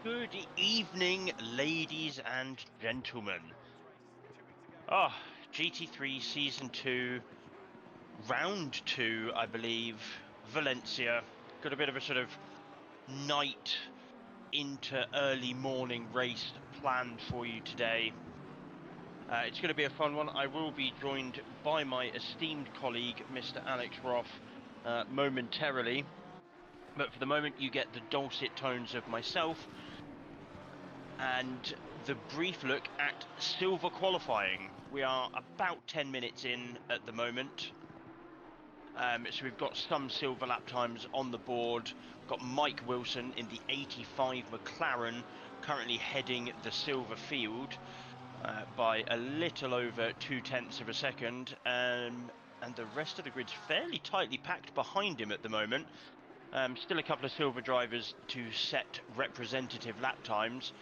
Good evening, ladies and gentlemen. GT3 Season 2, Round 2, I believe, Valencia. Got a bit of a sort of night into early morning race planned for you today. It's going to be a fun one. I will be joined by my esteemed colleague, Mr. Alex Roth, momentarily. But for the moment, you get the dulcet tones of myself and the brief look at silver qualifying. We are about 10 minutes in at the moment. So we've got some silver lap times on the board. We've got Mike Wilson in the 85 McLaren currently heading the silver field by a little over 0.2 of a second. And the rest of the grid's fairly tightly packed behind him at the moment. Still a couple of silver drivers to set representative lap times,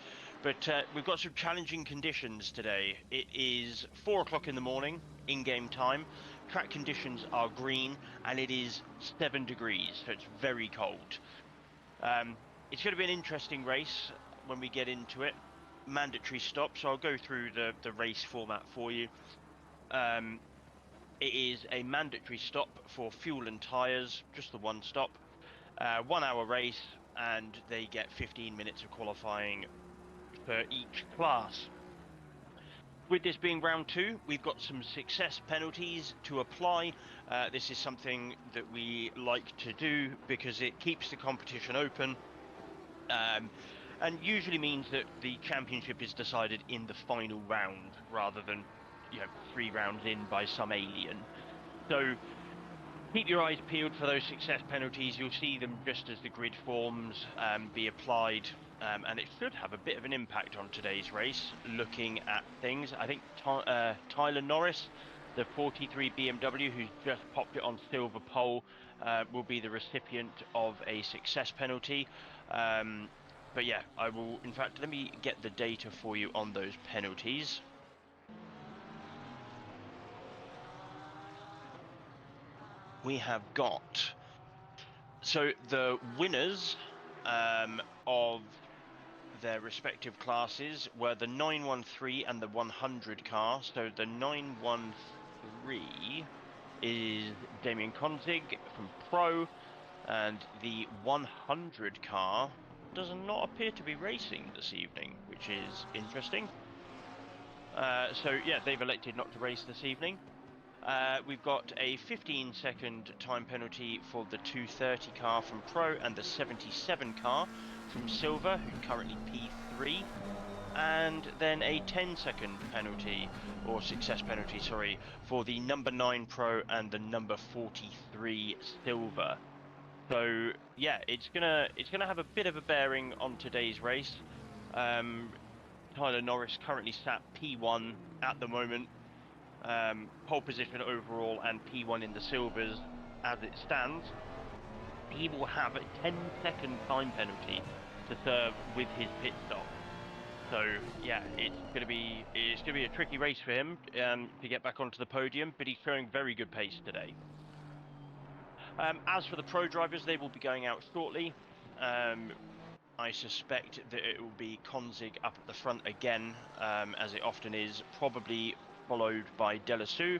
but we've got some challenging conditions today. It is 4 o'clock in the morning, in-game time. Track conditions are green, and it is 7 degrees, so it's very cold. It's going to be an interesting race when we get into it. Mandatory stop, so I'll go through the race format for you. It is a mandatory stop for fuel and tyres, just the one stop. 1 hour race, and they get 15 minutes of qualifying for each class. With this being round 2, we've got some success penalties to apply. This is something that we like to do because it keeps the competition open, and usually means that the championship is decided in the final round rather than 3 rounds in by some alien. So keep your eyes peeled for those success penalties. You'll see them just as the grid forms be applied, and it should have a bit of an impact on today's race. Looking at things, I think Tyler Norris, the 43 BMW, who's just popped it on silver pole, will be the recipient of a success penalty. But yeah, I will, in fact, let me get the data for you on those penalties. We have got, so the winners of their respective classes were the 913 and the 100 car. So the 913 is Damien Konzig from Pro, and the 100 car does not appear to be racing this evening, which is interesting. So yeah, they've elected not to race this evening. We've got a 15-second time penalty for the 230 car from Pro and the 77 car from Silver, who's currently P3. And then a 10-second penalty, or success penalty, sorry, for the number 9 Pro and the number 43 Silver. So yeah, it's gonna have a bit of a bearing on today's race. Tyler Norris currently sat P1 at the moment. Pole position overall and P1 in the silvers as it stands. He will have a 10-second time penalty to serve with his pit stop. So yeah, it's gonna be a tricky race for him to get back onto the podium, but he's showing very good pace today. As for the pro drivers, they will be going out shortly. I suspect that it will be Konzig up at the front again, as it often is, probably followed by Delassou.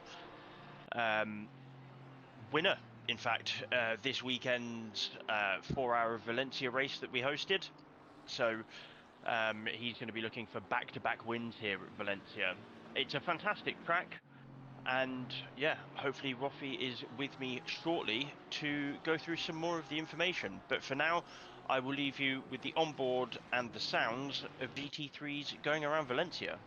Winner, in fact, this weekend's 4-hour Valencia race that we hosted. So he's going to be looking for back-to-back wins here at Valencia. It's a fantastic track. And yeah, hopefully Roffy is with me shortly to go through some more of the information. But for now, I will leave you with the onboard and the sounds of GT3's going around Valencia.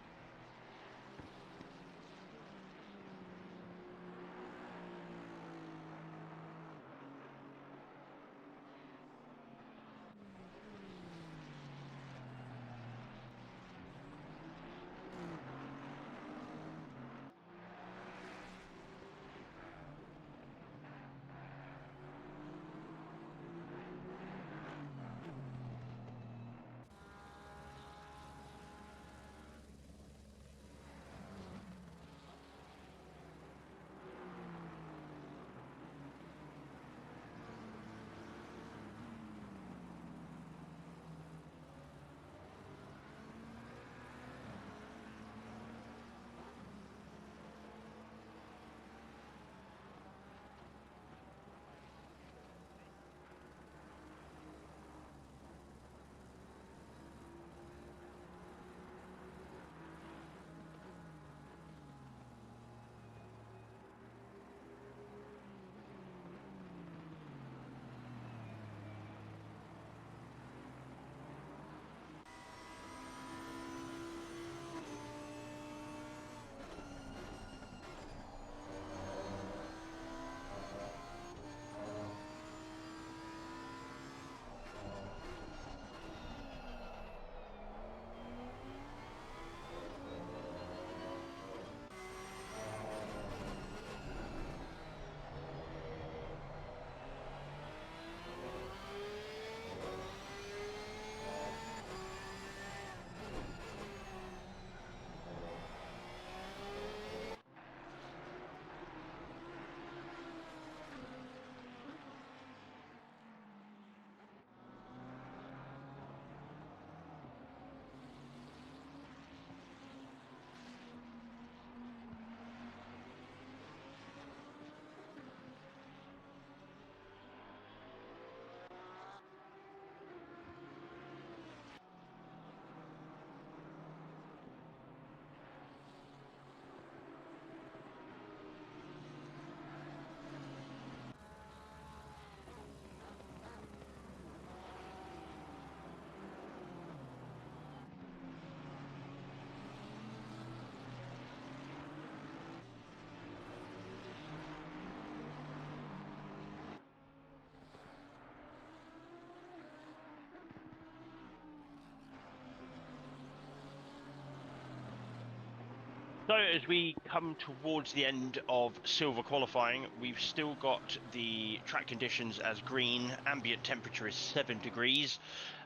So as we come towards the end of silver qualifying, we've still got the track conditions as green, ambient temperature is 7 degrees,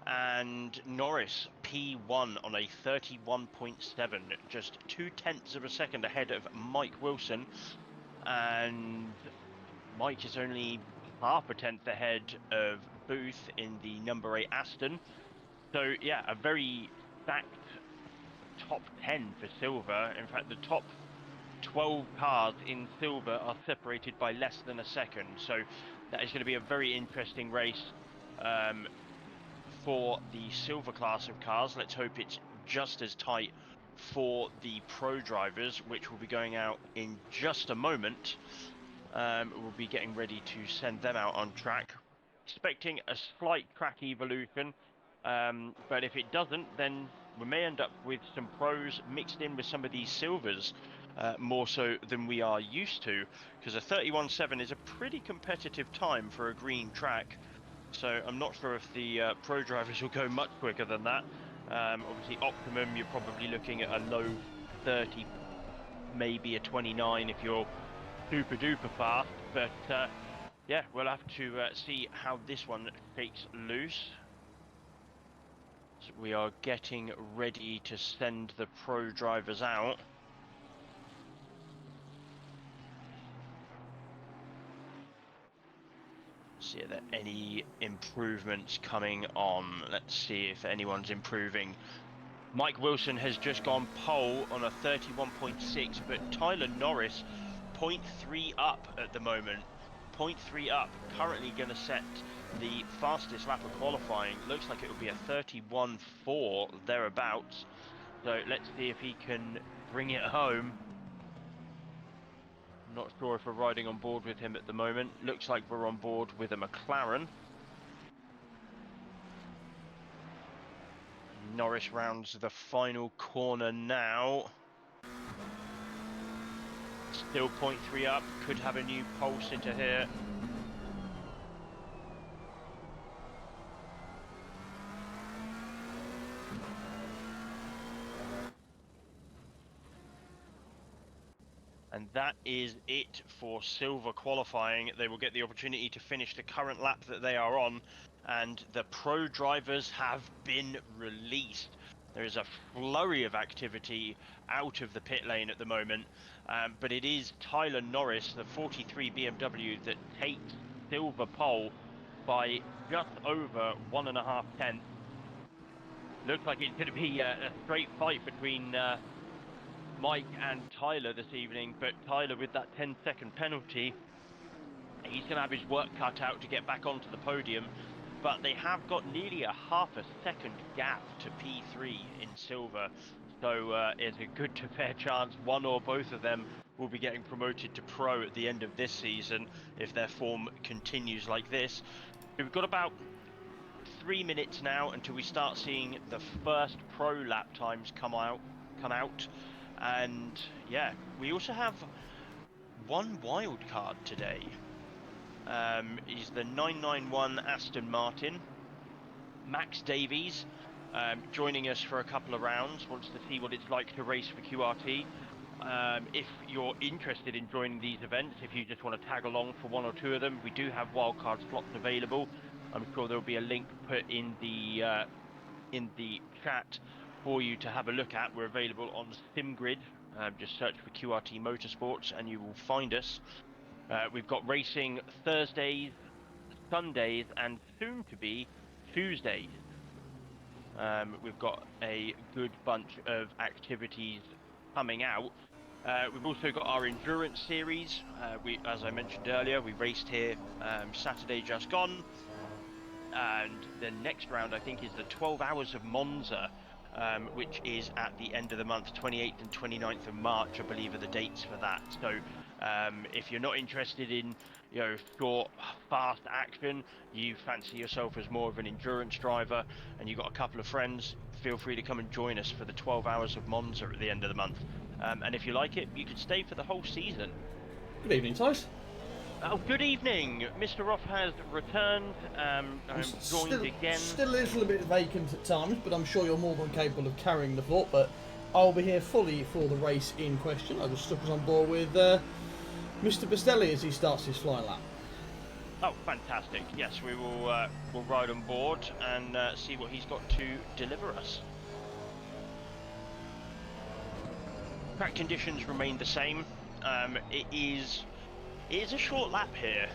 and Norris P1 on a 31.7, just 0.2 of a second ahead of Mike Wilson, and Mike is only half a tenth ahead of Booth in the number 8 Aston. So yeah, a very stacked top 10 for silver. In fact, the top 12 cars in silver are separated by less than a second. So that is going to be a very interesting race for the silver class of cars. Let's hope it's just as tight for the pro drivers, which will be going out in just a moment. We'll be getting ready to send them out on track. Expecting a slight track evolution, but if it doesn't, then we may end up with some pros mixed in with some of these silvers, more so than we are used to, because a 31.7 is a pretty competitive time for a green track. So I'm not sure if the pro drivers will go much quicker than that. Obviously optimum, you're probably looking at a low 30, maybe a 29 if you're super duper fast, but yeah, we'll have to see how this one shakes loose. So we are getting ready to send the pro drivers out. See if there are any improvements coming on. Let's see if anyone's improving. Mike Wilson has just gone pole on a 31.6, but Tyler Norris 0.3 up at the moment. 0.3 up, currently going to set the fastest lap of qualifying. Looks like it will be a 31.4 thereabouts. So let's see if he can bring it home. Not sure if we're riding on board with him at the moment. Looks like we're on board with a McLaren. Norris rounds the final corner now. Still 0.3 up, could have a new pulse into here. And that is it for silver qualifying. They will get the opportunity to finish the current lap that they are on, and the pro drivers have been released. There is a flurry of activity out of the pit lane at the moment, but it is Tyler Norris, the 43 BMW, that takes silver pole by just over 1.5 tenths. Looks like it's going to be a straight fight between Mike and Tyler this evening, but Tyler, with that 10-second penalty, he's going to have his work cut out to get back onto the podium, but they have got nearly a half a second gap to P3 in silver, so it's a good to fair chance one or both of them will be getting promoted to pro at the end of this season if their form continues like this. We've got about 3 minutes now until we start seeing the first pro lap times come out. And yeah, we also have one wild card today. Is the 991 Aston Martin. Max Davies joining us for a couple of rounds, wants to see what it's like to race for QRT. If you're interested in joining these events, if you just want to tag along for one or two of them, we do have wildcard slots available. I'm sure there will be a link put in the chat for you to have a look at. We're available on SimGrid. Just search for QRT Motorsports and you will find us. We've got racing Thursdays, Sundays, and soon to be Tuesdays. We've got a good bunch of activities coming out. We've also got our endurance series. As I mentioned earlier, we raced here Saturday just gone. And the next round, I think, is the 12 Hours of Monza, which is at the end of the month. 28th and 29th of March, I believe, are the dates for that. So if you're not interested in, short, fast action, you fancy yourself as more of an endurance driver, and you've got a couple of friends, feel free to come and join us for the 12 Hours of Monza at the end of the month. And if you like it, you could stay for the whole season. Good evening, Tice. Oh, good evening. Mr. Roth has returned. I'm joined again. Still a little bit vacant at times, but I'm sure you're more than capable of carrying the fort. But I'll be here fully for the race in question. I just stuck us on board with Mr. Bastelli as he starts his flying lap. Oh, fantastic! Yes, we will we'll ride on board and see what he's got to deliver us. Track conditions remain the same. It is a short lap here.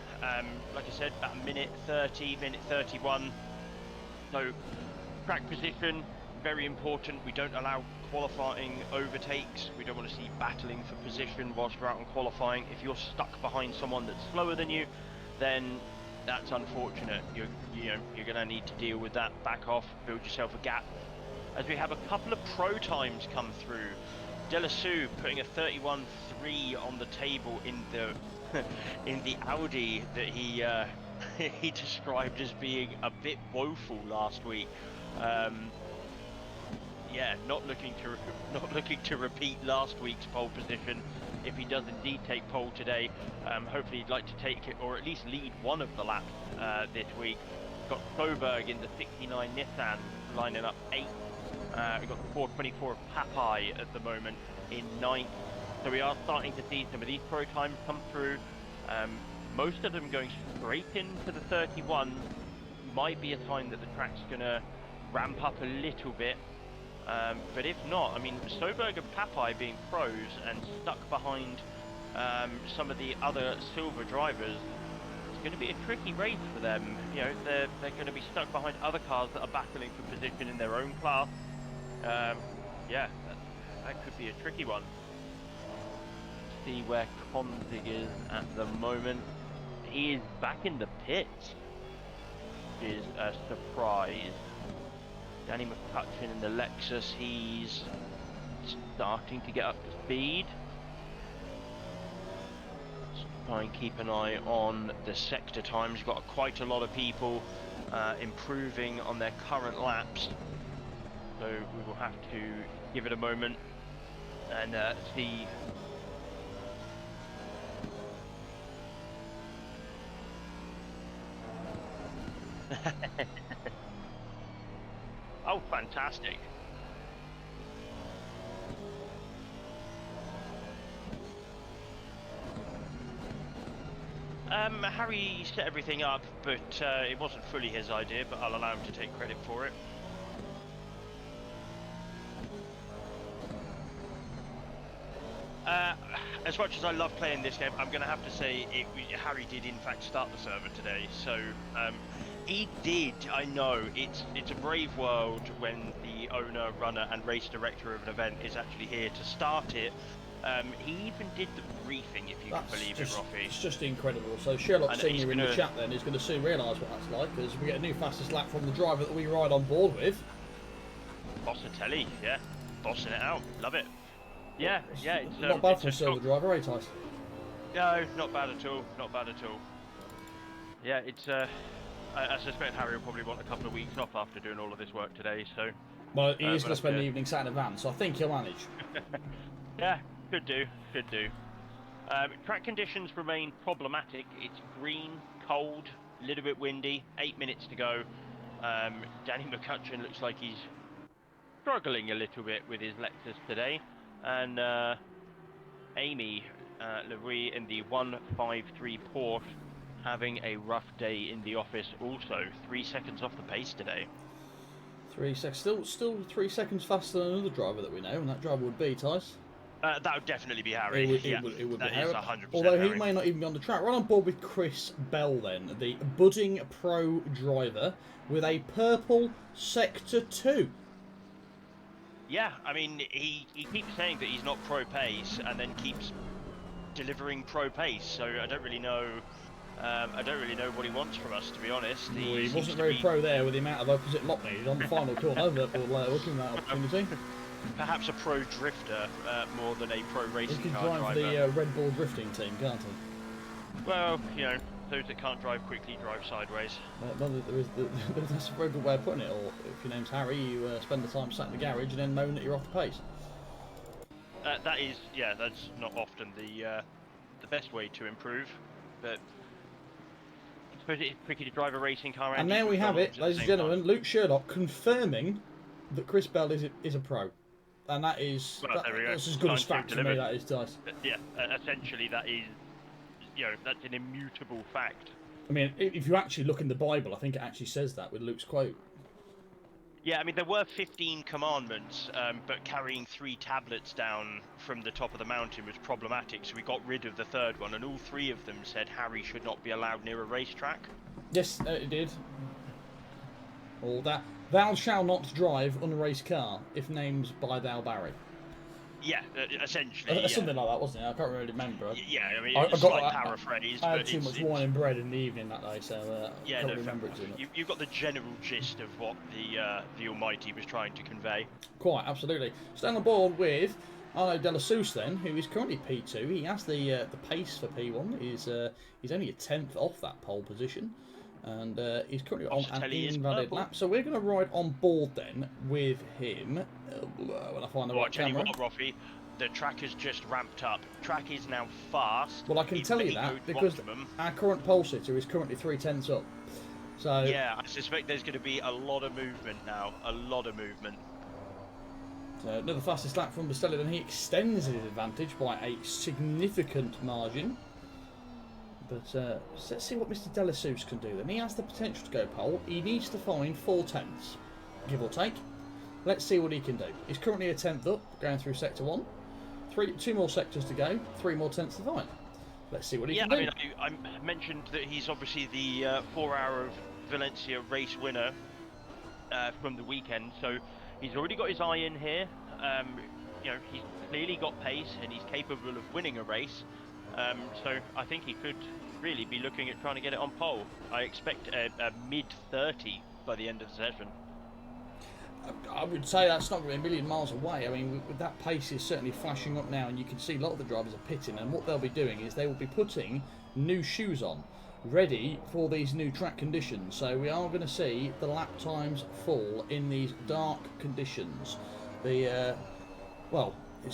Like I said, about a minute 30, minute 31. So track position, very important. We don't allow qualifying overtakes. We don't want to see battling for position whilst we're out on qualifying. If you're stuck behind someone that's slower than you, then that's unfortunate. You're going to need to deal with that. Back off, build yourself a gap. As we have a couple of pro times come through. Delassou putting a 31.3 on the table in the in the Audi that he he described as being a bit woeful last week. Yeah, not looking to repeat last week's pole position. If he does indeed take pole today, hopefully he'd like to take it or at least lead one of the laps this week. Got Soberg in the 69 Nissan lining up 8th. We've got the 424 of Papai at the moment in 9th. So we are starting to see some of these pro times come through. Most of them going straight into the 31 might be a sign that the track's going to ramp up a little bit. But if not, I mean, Soberg and Papai being pros and stuck behind some of the other silver drivers, it's going to be a tricky race for them. You know, they're going to be stuck behind other cars that are battling for position in their own class. Yeah, that could be a tricky one. See where Konzig is at the moment. He is back in the pits, which is a surprise. Danny McCutcheon in the Lexus, he's starting to get up to speed. Let's try and keep an eye on the sector times. You've got quite a lot of people improving on their current laps. So we will have to give it a moment and see. Oh, fantastic. Harry set everything up, but it wasn't fully his idea, but I'll allow him to take credit for it. As much as I love playing this game, I'm going to have to say Harry did in fact start the server today. So he did. I know it's a brave world when the owner, runner, and race director of an event is actually here to start it. He even did the briefing, if you can believe it, Roffy. It's just incredible. So Sherlock Senior in the chat then is going to soon realise what that's like, because we get a new fastest lap from the driver that we ride on board with. Bossatelli, yeah, bossing it out. Love it. Yeah, yeah, it's not bad for a silver driver, eh, Tice? No, not bad at all. Not bad at all. Yeah, it's. I suspect Harry will probably want a couple of weeks off after doing all of this work today. So. Well, he is going to spend the evening sat in a van, so I think he'll manage. Yeah, could do. Track conditions remain problematic. It's green, cold, a little bit windy. 8 minutes to go. Danny McCutcheon looks like he's struggling a little bit with his Lexus today. And Amy Louis in the 153 Porsche having a rough day in the office also. 3 seconds off the pace today. 3 seconds. Still 3 seconds faster than another driver that we know, and that driver would be Tice. That would definitely be Harry. It would be Harry. 100% Although Harry. he may not even be on the track. We're on board with Chris Bell then, the budding pro driver with a purple Sector 2. Yeah, I mean, he keeps saying that he's not pro pace, and then keeps delivering pro pace. So I don't really know. I don't really know what he wants from us, to be honest. He wasn't very pro there with the amount of opposite lock needed on the final corner. That will look at that opportunity. Perhaps a pro drifter more than a pro racing car driver. He can drive for the Red Bull drifting team, can't he? Well, you know, those that can't drive quickly drive sideways. That's a very good way of putting it. Or if your name's Harry, you spend the time sat in the garage and then moan that you're off the pace. That is, yeah, that's not often the best way to improve, but I suppose it's tricky to drive a racing car. And there we have it, ladies and gentlemen. Luke Sherlock confirming that Chris Bell is a pro. And that is Well, there we go. that's as good as Signed, fact sealed, for me. delivered. That is, Dice. Yeah, essentially that is, that's an immutable fact. I mean, if you actually look in the Bible, I think it actually says that with Luke's quote. Yeah, I mean, there were 15 commandments, but carrying 3 tablets down from the top of the mountain was problematic, so we got rid of the third one, and all 3 of them said Harry should not be allowed near a racetrack. Yes, it did. All that. Thou shalt not drive unraced car if named by thou Barry. Yeah, essentially. Something like that, wasn't it? I can't really remember. Yeah, I mean, it's a slight paraphrase. I had too much wine and bread in the evening that day, so I can't remember it too much. You got the general gist of what the Almighty was trying to convey. Quite, absolutely. Stay on the board with Arnaud De La Souce then, who is currently P2. He has the pace for P1. He's only a tenth off that pole position. And he's currently on an invalid lap. So we're going to ride on board then with him. When I find the right camera. What, Roffy, the track has just ramped up. Track is now fast. Well, I can tell you that because our current pole sitter is currently 3/10 up. So yeah, I suspect there's going to be a lot of movement now. A lot of movement. So another fastest lap from Bastelli, and he extends his advantage by a significant margin. But let's see what Mr. De La Souce can do then. He has the potential to go pole. He needs to find 4/10, give or take. Let's see what he can do. He's currently a 10th up, going through sector 1. 2 more sectors to go, 3 more tenths to find. Let's see what he can do. Yeah, I mean, I mentioned that he's obviously the 4-hour of Valencia race winner from the weekend, so he's already got his eye in here. He's clearly got pace and he's capable of winning a race. So I think he could really be looking at trying to get it on pole. I expect a mid-30 by the end of the session. I would say that's not going to be a million miles away. I mean, with that pace is certainly flashing up now, and you can see a lot of the drivers are pitting, and what they'll be doing is they will be putting new shoes on, ready for these new track conditions. So we are going to see the lap times fall in these dark conditions. It's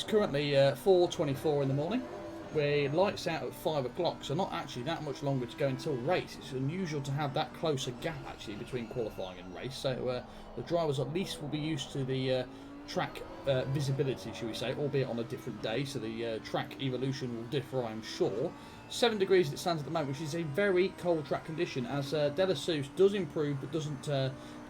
currently 4:24 in the morning. We're lights out at 5 o'clock, so not actually that much longer to go until race. It's unusual to have that closer gap actually between qualifying and race, so the drivers at least will be used to the track visibility, shall we say, albeit on a different day, so the track evolution will differ, I'm sure. 7 degrees as it stands at the moment, which is a very cold track condition, as De La Souce does improve but doesn't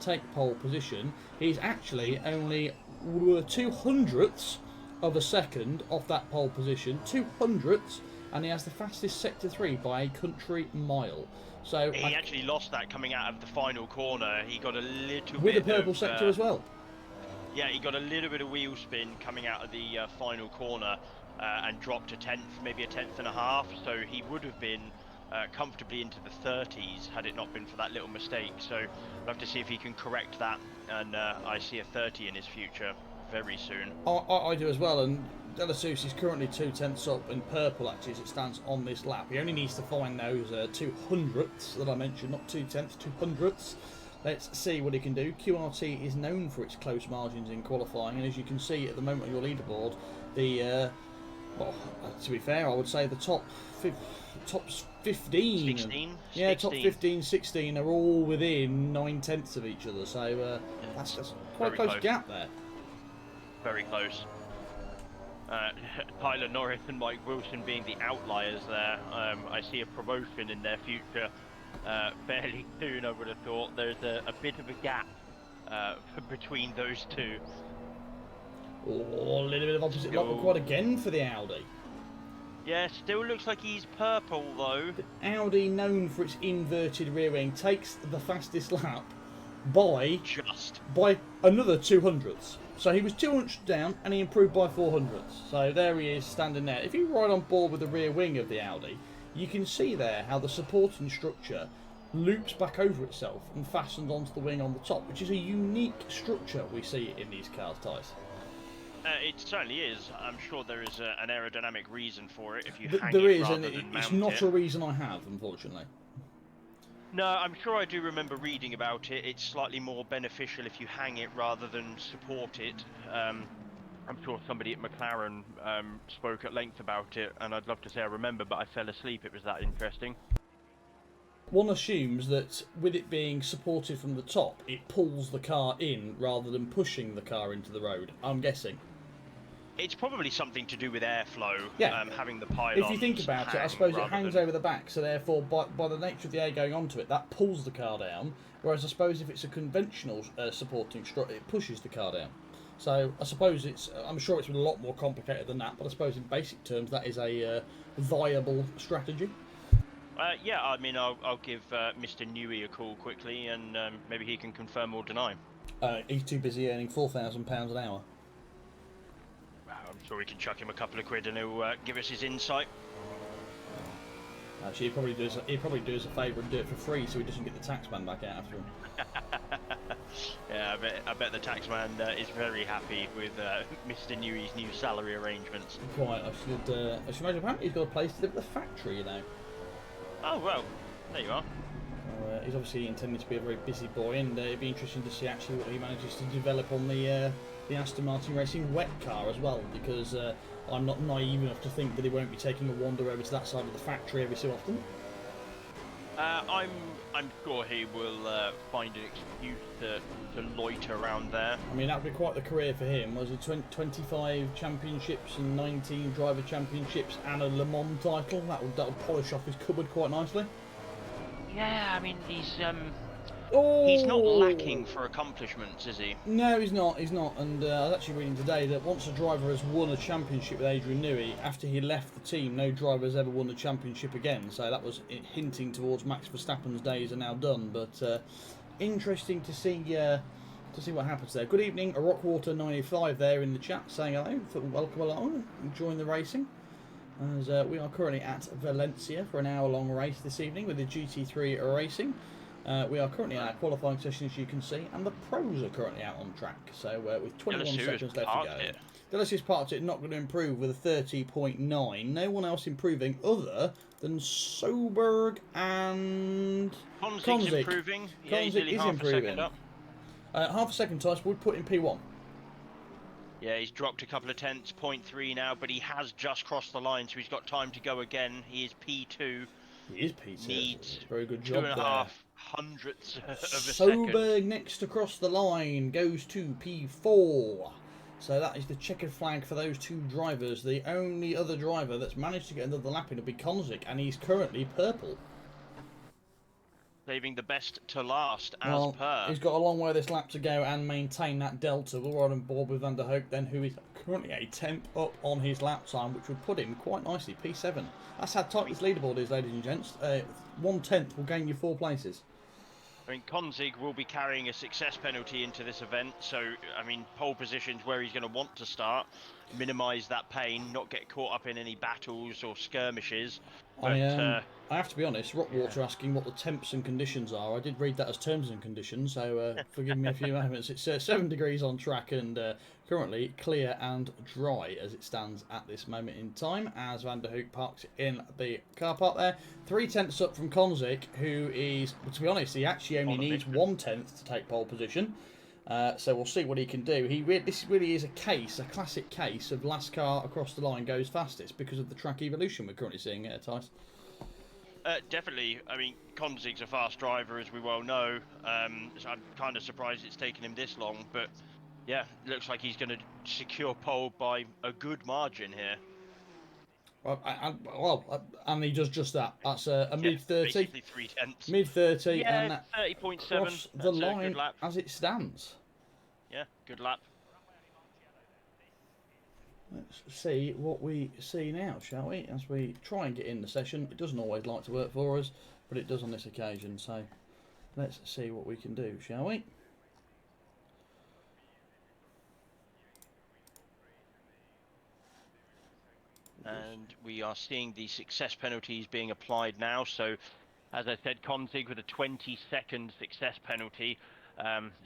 take pole position. He's actually only 200ths of a second off that pole position, 200ths, and he has the fastest sector 3 by a country mile. So he actually lost that coming out of the final corner. He got a little with bit the purple sector as well. Yeah, he got a little bit of wheel spin coming out of the final corner and dropped a tenth, maybe a tenth and a half. So he would have been comfortably into the 30s had it not been for that little mistake. So we'll have to see if he can correct that, and I see a 30 in his future very soon. I do as well, and De La Souce is currently 2/10 up in purple actually as it stands on this lap. He only needs to find those 200ths that I mentioned, not 2/10, 200ths. Let's see what he can do. QRT is known for its close margins in qualifying, and as you can see at the moment on your leaderboard, the to be fair, I would say the top 15, 16, yeah, 16. Top 15, 16 are all within 9/10 of each other, so that's quite a close gap there. Very close. Tyler Norris and Mike Wilson being the outliers there. I see a promotion in their future fairly soon, I would have thought. There's a bit of a gap between those two. Oh, a little bit of opposite lock quad again for the Audi. Yeah, still looks like he's purple though. The Audi, known for its inverted rear wing, takes the fastest lap by another 200ths. So he was 200 down and he improved by 400ths. So there he is standing there. If you ride on board with the rear wing of the Audi, you can see there how the supporting structure loops back over itself and fastens onto the wing on the top, which is a unique structure we see in these cars, Tice. It certainly is. I'm sure there is an aerodynamic reason for it if you hang there it is, rather and than it's mount not it. a reason I have, unfortunately. No, I'm sure I do remember reading about it. It's slightly more beneficial if you hang it rather than support it. I'm sure somebody at McLaren spoke at length about it, and I'd love to say I remember, but I fell asleep. It was that interesting. One assumes that with it being supported from the top, it pulls the car in rather than pushing the car into the road. I'm guessing. It's probably something to do with airflow. Yeah. Having the pylons. If you think about it, I suppose it hangs over the back, so therefore, by the nature of the air going onto it, that pulls the car down. Whereas I suppose if it's a conventional supporting strut, it pushes the car down. So I suppose I'm sure it's a lot more complicated than that, but I suppose in basic terms that is a viable strategy. Yeah, I mean, I'll give Mr. Newey a call quickly, and maybe he can confirm or deny. He's too busy earning £4,000 an hour. I'm sure we can chuck him a couple of quid and he'll give us his insight. Actually, he'd probably do us a favour and do it for free, so he doesn't get the taxman back out after him. Yeah, I bet the taxman is very happy with Mr. Newey's new salary arrangements. Quite. I should imagine apparently he's got a place to live at the factory, you know. Oh well, there you are. He's obviously intending to be a very busy boy, and it'd be interesting to see actually what he manages to develop on the Aston Martin Racing wet car as well, because I'm not naive enough to think that he won't be taking a wander over to that side of the factory every so often. I'm sure he will find an excuse to loiter around there. I mean, that would be quite the career for him. Was it 25 championships and 19 driver championships and a Le Mans title? That would polish off his cupboard quite nicely. Yeah, I mean, he's not lacking for accomplishments, is he? No, he's not. He's not. And I was actually reading today that once a driver has won a championship with Adrian Newey, after he left the team, no driver has ever won the championship again. So that was hinting towards Max Verstappen's days are now done. But interesting to see what happens there. Good evening, Rockwater95 there in the chat saying hello. Welcome along, enjoying the racing. As we are currently at Valencia for an hour-long race this evening with the GT3 racing. We are currently in our qualifying session, as you can see, and the pros are currently out on track. So with 21 seconds left to go. Delicious parked it, not going to improve with a 30.9. No one else improving other than Soberg and Konzig's improving. Yeah, he's nearly half a second up. Half a second, Tice would put in P1. Yeah, he's dropped a couple of tenths, 0.3 now, but he has just crossed the line, so he's got time to go again. He is P2. He is P2. Needs very good job there. 2.5 hundredths of a second. Soberg next to cross the line goes to P4. So that is the checkered flag for those two drivers. The only other driver that's managed to get another lap in will be Konzik, and he's currently purple. Saving the best to last, as per. He's got a long way this lap to go and maintain that delta. We're on board with Van der Hoek then, who is currently a tenth up on his lap time, which would put him quite nicely, P7. That's how tight this leaderboard is, ladies and gents. 1/10 will gain you 4 places. I mean, Konzig will be carrying a success penalty into this event, so, I mean, pole position's where he's going to want to start, minimise that pain, not get caught up in any battles or skirmishes. But, I have to be honest, Rockwater asking what the temps and conditions are. I did read that as terms and conditions, so forgive me a few moments. It's 7 degrees on track and currently clear and dry as it stands at this moment in time, as Van der Hoek parks in the car park there. 3 tenths up from Konzik, who is, to be honest, he actually only needs 1/10 to take pole position. So we'll see what he can do. This really is a classic case of last car across the line goes fastest because of the track evolution we're currently seeing here, Tice. Definitely. I mean, Konzig's a fast driver, as we well know. So I'm kind of surprised it's taken him this long, but yeah, looks like he's going to secure pole by a good margin here. And he does just that. That's a mid-30. Basically 3 tenths. Mid-30, yeah, and that 30.7. across the line as it stands. Yeah, good lap. Let's see what we see now, shall we? As we try and get in the session. It doesn't always like to work for us, but it does on this occasion. So let's see what we can do, shall we? And we are seeing the success penalties being applied now. So, as I said, Konzig with a 20-second success penalty.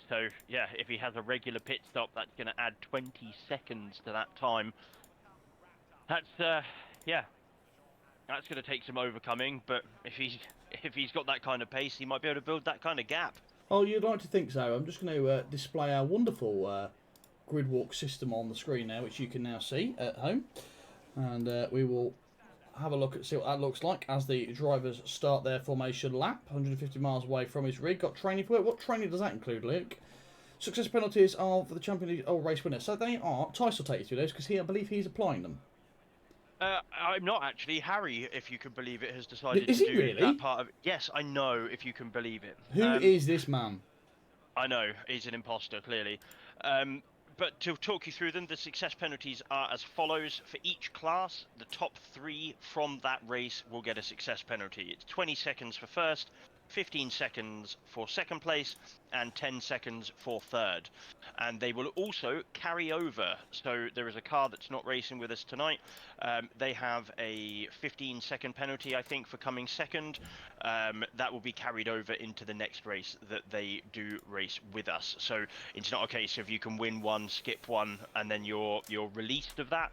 So, yeah, if he has a regular pit stop, that's going to add 20 seconds to that time. That's, yeah, that's going to take some overcoming. But if he's got that kind of pace, he might be able to build that kind of gap. Oh, you'd like to think so. I'm just going to display our wonderful grid walk system on the screen now, which you can now see at home. And we will have a look at see what that looks like as the drivers start their formation lap. 150 miles away from his rig. Got training for it. What training does that include, Luke? success penalties are for the Champion League race winner. So they are. Tice will take you through those because I believe he's applying them. I'm not actually. Harry, if you can believe it, has decided Is to he do really? that part of it. Yes, I know, if you can believe it. Who is this man? I know, he's an imposter, clearly. But to talk you through them, the success penalties are as follows. For each class, the top 3 from that race will get a success penalty. It's 20 seconds for first, 15 seconds for second place, and 10 seconds for third. And they will also carry over. So there is a car that's not racing with us tonight. They have a 15-second penalty, I think, for coming second. That will be carried over into the next race that they do race with us. So it's not a case of you can win one, skip one, and then you're released of that.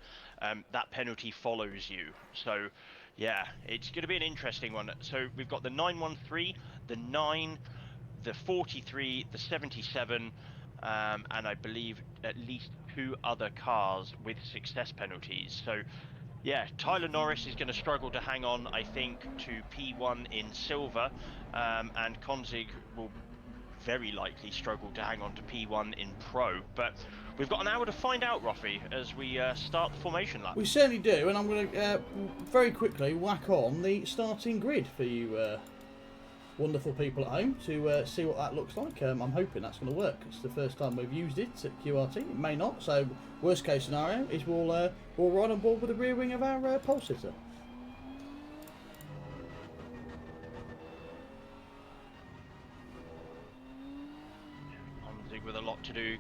That penalty follows you. So yeah, it's going to be an interesting one. So we've got the 913, the 9, the 43, the 77, and I believe at least 2 other cars with success penalties. So yeah, Tyler Norris is going to struggle to hang on, I think, to P1 in silver, and Konzig will very likely struggle to hang on to P1 in pro. But we've got an hour to find out, Roffy, as we start the formation lap. We certainly do, and I'm going to very quickly whack on the starting grid for you wonderful people at home to see what that looks like. I'm hoping that's going to work. It's the first time we've used it at QRT. It may not, so worst case scenario is we'll ride on board with the rear wing of our pole sitter. With a lot to do,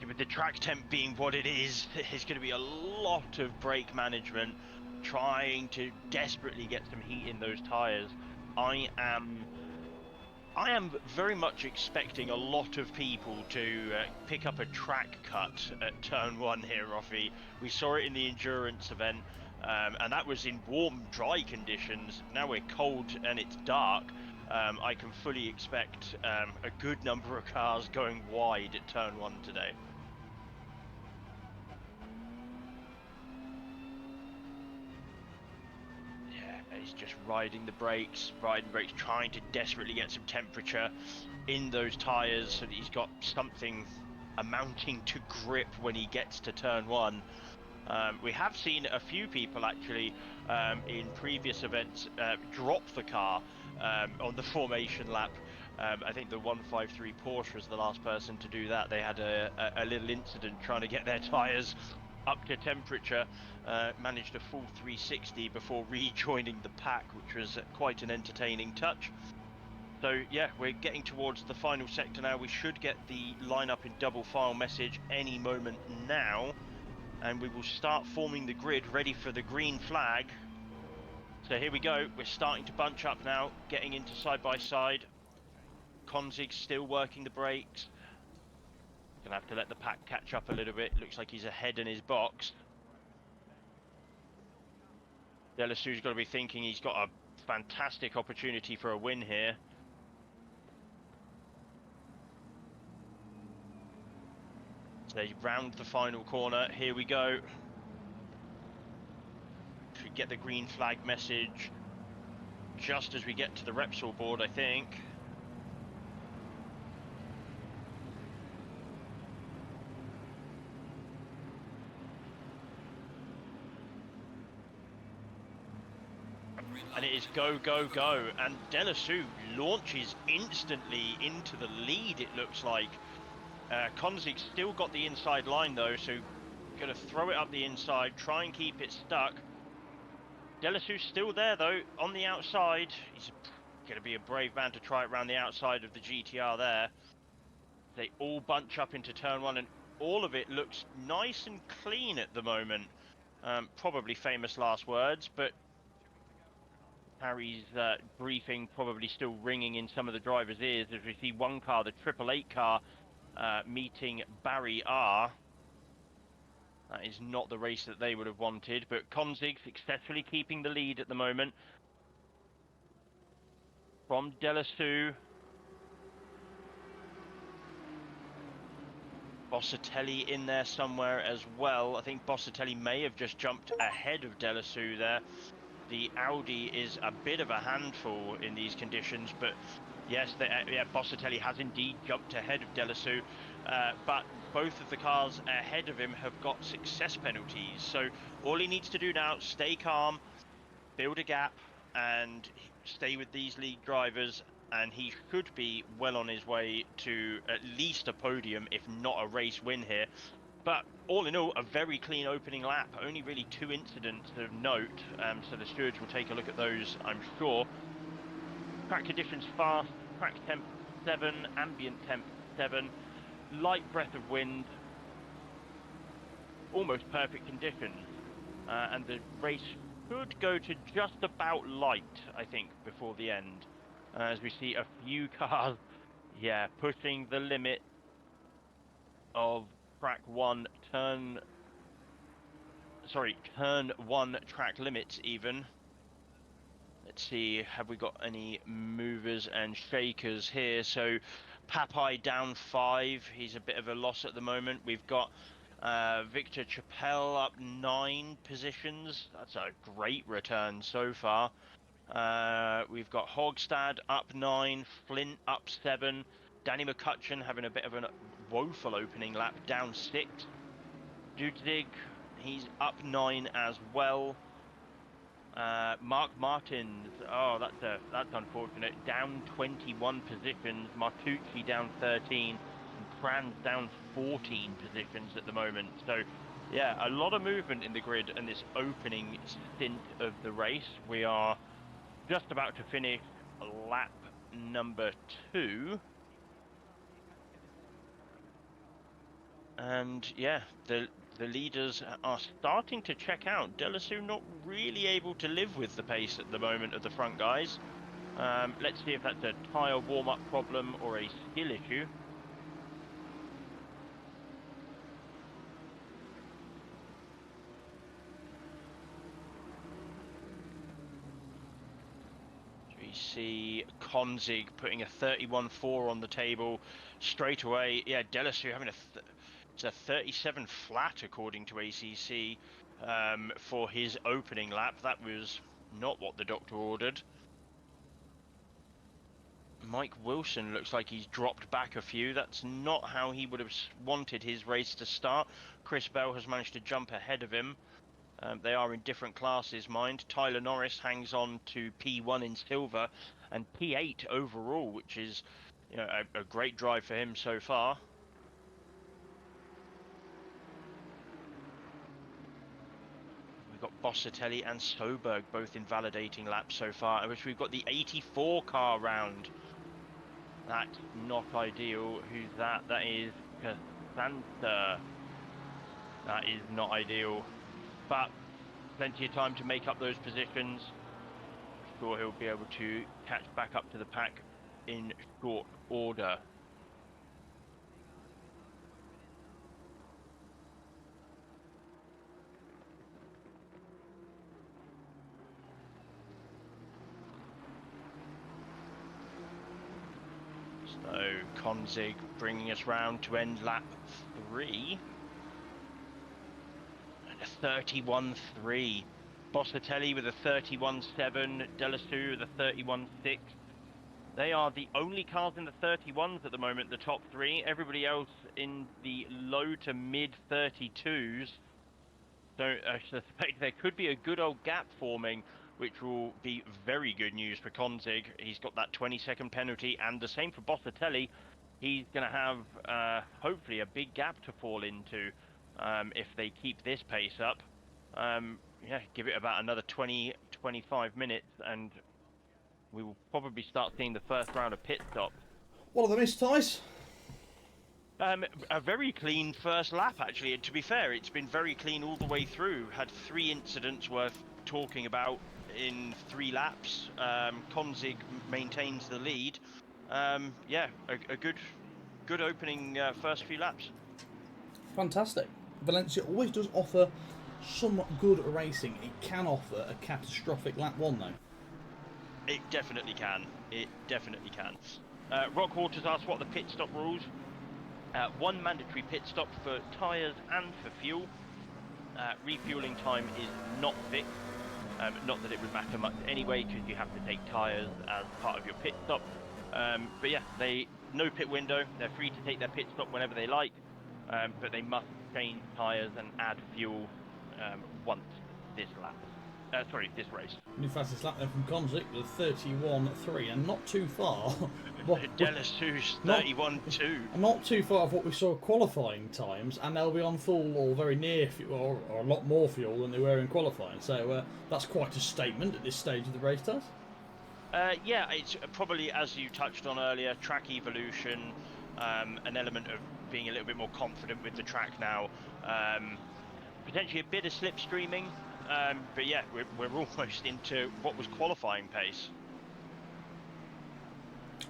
with the track temp being what it is, there's going to be a lot of brake management, trying to desperately get some heat in those tyres. I am very much expecting a lot of people to pick up a track cut at turn 1 here, Roffy. We saw it in the endurance event, and that was in warm, dry conditions. Now we're cold and it's dark. I can fully expect a good number of cars going wide at turn 1 today. Yeah, he's just riding the brakes, trying to desperately get some temperature in those tyres so that he's got something amounting to grip when he gets to turn 1. We have seen a few people actually in previous events drop the car on the formation lap. I think the 153 Porsche was the last person to do that. They had a little incident trying to get their tyres up to temperature, managed a full 360 before rejoining the pack, which was quite an entertaining touch. So yeah, we're getting towards the final sector now. We should get the lineup in double file message any moment now, and we will start forming the grid ready for the green flag. So here we go, we're starting to bunch up now, getting into side by side. Konzig still working the brakes. Gonna have to let the pack catch up a little bit. Looks like he's ahead in his box. Delisu's got to be thinking he's got a fantastic opportunity for a win here. So they round the final corner. Here we go. Should get the green flag message just as we get to the Repsol board, I think. And it is go, go, go. And Delisu launches instantly into the lead, it looks like. Konzig's still got the inside line though, so going to throw it up the inside, try and keep it stuck. Delisu's still there though, on the outside. He's going to be a brave man to try it around the outside of the GTR there. They all bunch up into turn 1 and all of it looks nice and clean at the moment. Probably famous last words, but Harry's briefing probably still ringing in some of the drivers' ears as we see one car, the 888 car, meeting Barry R. That is not the race that they would have wanted, but Konzig successfully keeping the lead at the moment. From Delisu. Bossatelli in there somewhere as well. I think Bossatelli may have just jumped ahead of Delisu there. The Audi is a bit of a handful in these conditions, but Yes, yeah, Bossatelli has indeed jumped ahead of Delasu, but both of the cars ahead of him have got success penalties. So all he needs to do now, stay calm, build a gap, and stay with these lead drivers, and he should be well on his way to at least a podium, if not a race win here. But all in all, a very clean opening lap. Only really 2 incidents of note, so the stewards will take a look at those, I'm sure. Track conditions fast, track temp 7, ambient temp 7, light breath of wind, almost perfect conditions. And the race could go to just about light, I think, before the end. As we see a few cars, yeah, pushing the limit of track 1 turn 1 track limits even. Let's see, have we got any movers and shakers here? So Papai down 5. He's a bit of a loss at the moment. We've got Victor Chappelle up 9 positions. That's a great return so far. We've got Hogstad up 9, Flint up 7, Danny McCutcheon having a bit of a woeful opening lap, down 6. Dudig, he's up 9 as well. Mark Martins, oh, that's unfortunate. Down 21 positions. Martucci down 13, and Kranz down 14 positions at the moment. So, yeah, a lot of movement in the grid in this opening stint of the race. We are just about to finish lap number 2. And yeah, the leaders are starting to check out. Delasu not really able to live with the pace at the moment of the front guys. Let's see if that's a tyre warm-up problem or a skill issue. We see Konzig putting a 31.4 on the table straight away. Yeah, Delasu having it's a 37 flat according to ACC for his opening lap. That was not what the doctor ordered. Mike Wilson looks like he's dropped back a few. That's not how he would have wanted his race to start. Chris Bell has managed to jump ahead of him. They are in different classes, mind. Tyler Norris hangs on to P1 in silver and P8 overall, which is, you know, a great drive for him so far. We've got Bossatelli and Soberg both in validating laps so far, which we've got the 84 car round. That's not ideal. Who's that? That is Cassanta. That is not ideal, but plenty of time to make up those positions. I'm sure he'll be able to catch back up to the pack in short order. So Konzig bringing us round to end lap 3. And a 31.3. Bossatelli with a 31.7. Delasu with a 31.6. They are the only cars in the 31s at the moment, the top 3. Everybody else in the low to mid 32s. So I suspect there could be a good old gap forming, which will be very good news for Konzig. He's got that 20-second penalty, and the same for Bossatelli. He's going to have, hopefully, a big gap to fall into if they keep this pace up. Yeah, give it about another 20, 25 minutes, and we will probably start seeing the first round of pit stops. What have they missed, Tice? A very clean first lap, actually. And to be fair, it's been very clean all the way through. Had 3 incidents worth talking about in 3 laps. Konzig maintains the lead. Yeah, a good opening first few laps. Fantastic. Valencia always does offer some good racing. It can offer a catastrophic lap 1, though. It definitely can. It definitely can. Rockwaters asks what are the pit stop rules. 1 mandatory pit stop for tyres and for fuel. Refueling time is not fixed. Not that it would matter much anyway, because you have to take tyres as part of your pit stop. But yeah, no pit window. They're free to take their pit stop whenever they like, but they must change tyres and add fuel once this lap. This race. New fastest lap there from Konzik with 31.3 and not too far. Delasou's 31.2. Not too far of what we saw qualifying times, and they'll be on full or very near fuel, or a lot more fuel than they were in qualifying. So that's quite a statement at this stage of the race, does. Yeah, it's probably, as you touched on earlier, track evolution, an element of being a little bit more confident with the track now, potentially a bit of slipstreaming, but yeah, we're almost into what was qualifying pace.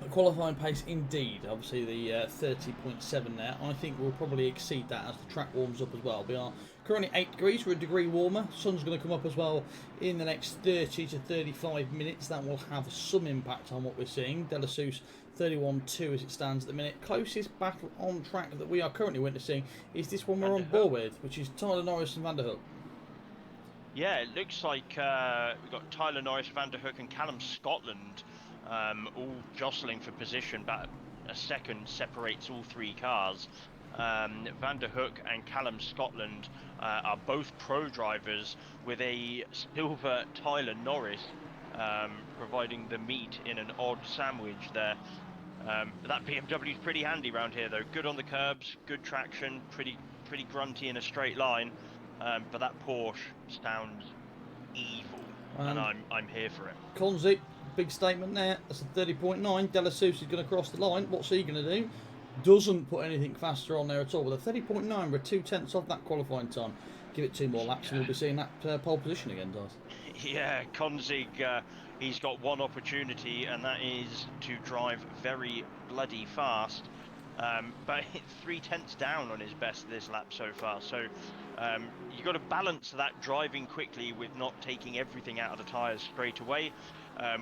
A qualifying pace indeed. Obviously the 30.7 there. I think we'll probably exceed that as the track warms up as well. We are currently 8 degrees. We're a degree warmer. Sun's going to come up as well in the next 30 to 35 minutes. That will have some impact on what we're seeing. Delasou's 31.2 as it stands at the minute. Closest battle on track that we are currently witnessing is this one we're on board with, which is Tyler Norris and Van der Hoek. Yeah, it looks like we've got Tyler Norris, Van der Hoek and Callum Scotland all jostling for position, but a second separates all 3 cars. Van der Hoek and Callum Scotland are both pro drivers, with a silver Tyler Norris providing the meat in an odd sandwich there. That BMW is pretty handy around here though. Good on the curbs, good traction, pretty grunty in a straight line. But that Porsche sounds evil, and I'm here for it. Konzik, big statement there. That's a 30.9. Delasou's is going to cross the line. What's he going to do? Doesn't put anything faster on there at all. With a 30.9, we're 2/10 off that qualifying time. Give it 2 more laps, and we'll be seeing that pole position again, guys. Yeah, Konzik, he's got one opportunity, and that is to drive very bloody fast. But 3/10 down on his best this lap so far. So you've got to balance that driving quickly with not taking everything out of the tyres straight away.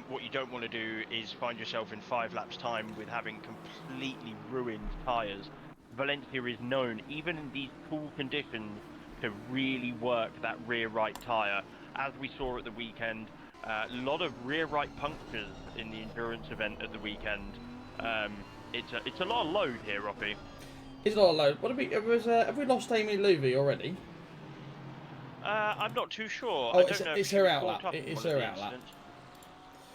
What you don't want to do is find yourself in 5 laps time with having completely ruined tyres. Valencia is known, even in these cool conditions, to really work that rear right tyre. As we saw at the weekend, a lot of rear right punctures in the endurance event at the weekend. It's a lot of load here, Robbie. It's a lot of load. What have we lost Amy Louvie already? I'm not too sure. Oh, I don't know it's her outlap. It's her outlap.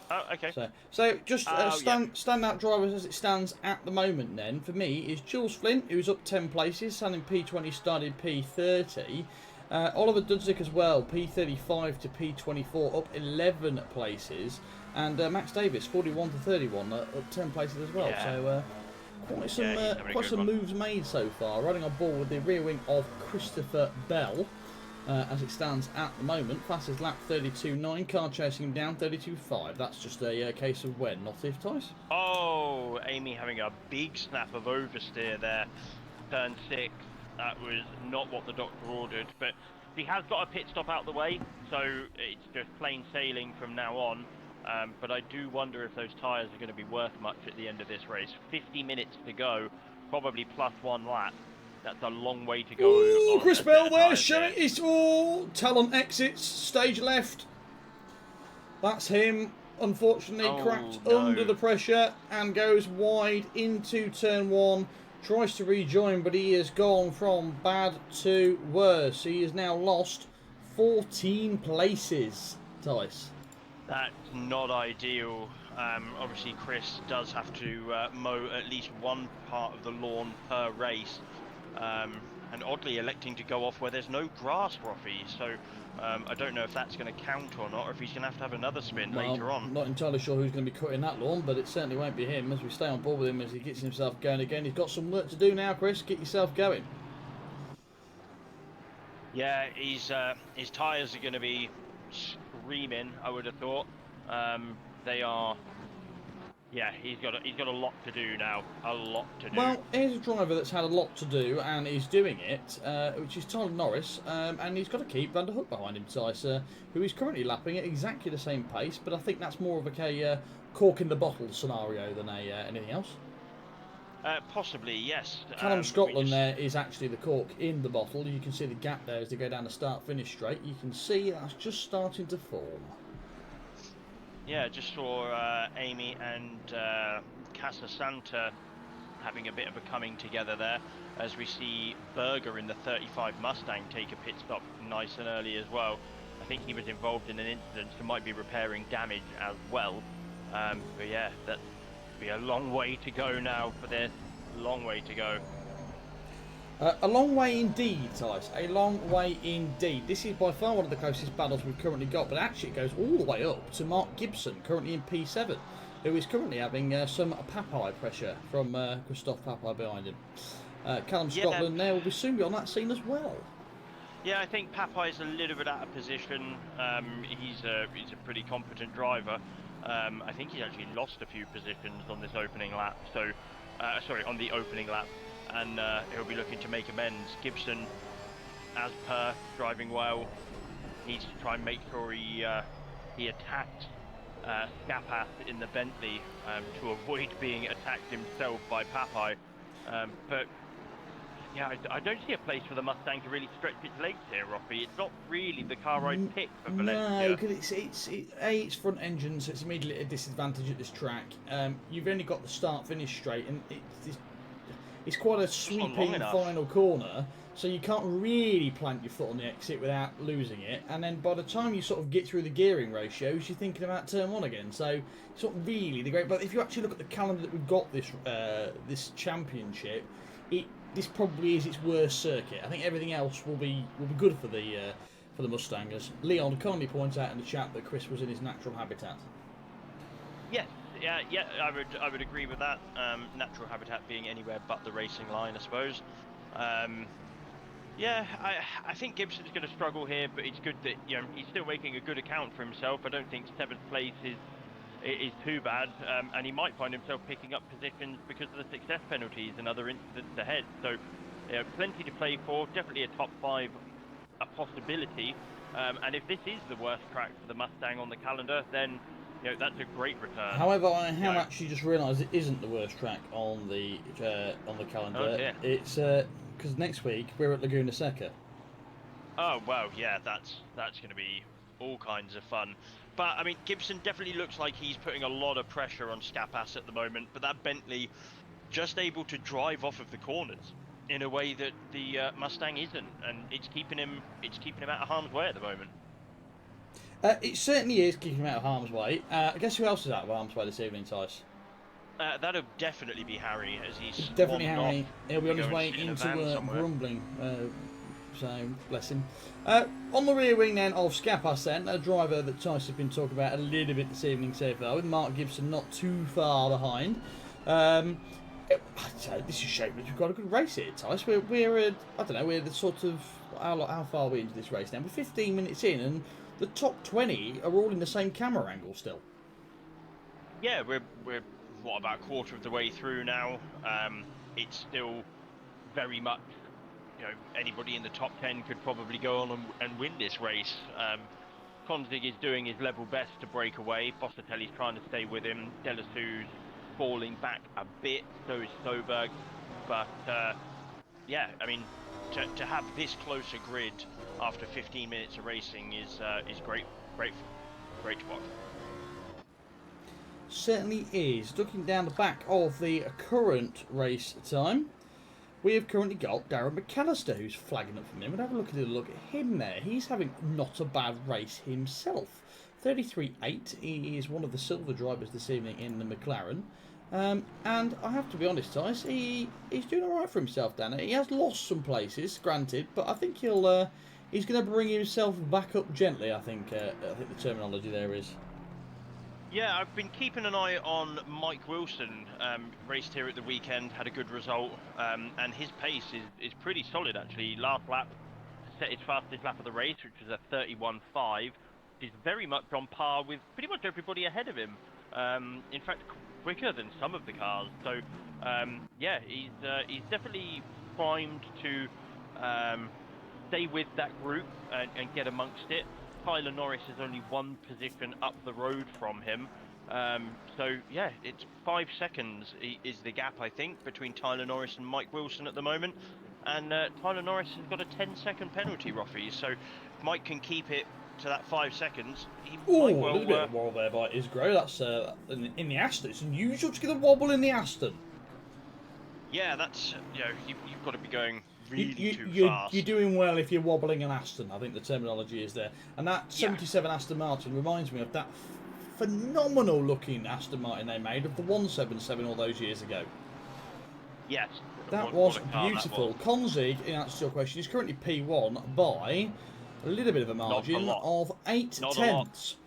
Oh, okay. So just standout drivers as it stands at the moment then, for me, is Jules Flint, who's up 10 places, standing P20, started P30. Oliver Dudzik as well, P35 to P24, up 11 places. And Max Davis, 41 to 31, up 10 places as well. Yeah. So quite some moves made so far. Riding on board with the rear wing of Christopher Bell. As it stands at the moment, fastest lap 32.9, car chasing him down 32.5. That's just a case of when, not if, Tice. Oh, Amy having a big snap of oversteer there, turn 6. That was not what the doctor ordered, but he has got a pit stop out the way, so it's just plain sailing from now on. But I do wonder if those tyres are going to be worth much at the end of this race. 50 minutes to go, probably plus 1 lap. That's a long way to go. Ooh, Chris Bell there, showing his talent exits, stage left. That's him, unfortunately, cracked under the pressure and goes wide into turn 1. Tries to rejoin, but he has gone from bad to worse. He has now lost 14 places, Tice. That's not ideal. Obviously, Chris does have to mow at least one part of the lawn per race. And oddly electing to go off where there's no grass, Roffy. So I don't know if that's going to count or not, or if he's going to have another spin later on. I'm not entirely sure who's going to be cutting that lawn, but it certainly won't be him as we stay on board with him as he gets himself going again. He's got some work to do now, Chris. Get yourself going. Yeah, his tyres are going to be screaming, I would have thought. They are... Yeah, he's got a lot to do now. A lot to do. Well, here's a driver that's had a lot to do and is doing it, which is Tyler Norris, and he's got to keep Van der Hoek behind him, Tice, who is currently lapping at exactly the same pace, but I think that's more of a cork in the bottle scenario than anything else. Possibly, yes. Callum Scotland there is actually the cork in the bottle. You can see the gap there as they go down the start-finish straight. You can see that's just starting to form. Yeah, just saw Amy and Casa Santa having a bit of a coming together there, as we see Berger in the 35 Mustang take a pit stop nice and early as well. I think he was involved in an incident, so might be repairing damage as well. But yeah, that'd be a long way to go now for this. Long way to go. A long way indeed, Tice. A long way indeed. This is by far one of the closest battles we've currently got, but actually it goes all the way up to Mark Gibson, currently in P7, who is currently having some Papai pressure from Christophe Papai behind him. Callum Scotland there will be soon be on that scene as well. Yeah, I think Papai's a little bit out of position. He's a pretty competent driver. I think he's actually lost a few positions on this opening lap. So, sorry, on the opening lap, and he'll be looking to make amends. Gibson, as per, driving well. Needs to try and make sure he attacks Scapath in the Bentley to avoid being attacked himself by Papai. But yeah, I don't see a place for the Mustang to really stretch its legs here, Roffy. It's not really the car I'd pick for Valencia. No, because it's front engine, so it's immediately a disadvantage at this track. You've only got the start-finish straight, and it's quite a sweeping final corner, so you can't really plant your foot on the exit without losing it. And then by the time you sort of get through the gearing ratios, you're thinking about turn one again. So it's not really the great. But if you actually look at the calendar that we've got this championship, this probably is its worst circuit. I think everything else will be good for the Mustangers. Leon kindly points out in the chat that Chris was in his natural habitat. Yes, yeah, I would agree with that. Natural habitat being anywhere but the racing line, I suppose. Yeah, I think Gibson's going to struggle here, but it's good that he's still making a good account for himself. I don't think 7th place is too bad, and he might find himself picking up positions because of the success penalties and other incidents ahead. So, plenty to play for. Definitely a top 5, a possibility. And if this is the worst track for the Mustang on the calendar, then that's a great return. However, I have actually just realised it isn't the worst track on the calendar. Oh, dear. It's because next week we're at Laguna Seca. Oh wow, yeah, that's going to be all kinds of fun. But I mean, Gibson definitely looks like he's putting a lot of pressure on Scapath at the moment. But that Bentley just able to drive off of the corners in a way that the Mustang isn't, and it's keeping him out of harm's way at the moment. It certainly is keeping him out of harm's way. Guess who else is out of harm's way this evening, Tice? That'll definitely be Harry, as he's definitely Harry. He'll be on his way in into grumbling. So bless him. On the rear wing then of Scapath, then a driver that Tice has been talking about a little bit this evening so far, with Mark Gibson not too far behind. This is shaped we've got a good race here, Tice. We're I don't know, we're the sort of how far are we into this race now? We're 15 minutes in, and the top 20 are all in the same camera angle still. Yeah, we're what, about a quarter of the way through now. It's still very much, anybody in the top 10 could probably go on and win this race. Konzig is doing his level best to break away. Bossatelli's trying to stay with him. Delasu's falling back a bit, so is Soberg. But yeah, I mean, to have this close a grid after 15 minutes of racing is great to watch. Certainly is. Looking down the back of the current race time, we have currently got Darren McAllister, who's flagging up for me. We'll have a look at him there. He's having not a bad race himself. 33.8. He is one of the silver drivers this evening in the McLaren. And I have to be honest, Tice, he's doing all right for himself down there. He has lost some places, granted, but I think he's going to bring himself back up gently. I think the terminology there is. Yeah, I've been keeping an eye on Mike Wilson. Raced here at the weekend, had a good result, and his pace is pretty solid actually. Last lap set his fastest lap of the race, which was a 31.5. He's very much on par with pretty much everybody ahead of him. In fact, quicker than some of the cars. So yeah, he's definitely primed to stay with that group and get amongst it. Tyler Norris is only one position up the road from him. So yeah, it's 5 seconds is the gap, I think, between Tyler Norris and Mike Wilson at the moment. And Tyler Norris has got a 10-second penalty, Roffy. So if Mike can keep it to that 5 seconds, he Oh, might a well. little bit of wobble there by Isgro. That's in the Aston. It's unusual to get a wobble in the Aston. Yeah, that's you've got to be going really too you're, fast. You're doing well if you're wobbling an Aston. I think the terminology is there. And that Yeah. 77 Aston Martin reminds me of that phenomenal looking Aston Martin they made of the 177 all those years ago. Yes. That What was a car beautiful. that was. Konzig, in answer to your question, is currently P1 by a little bit of a margin of 8 Not tenths.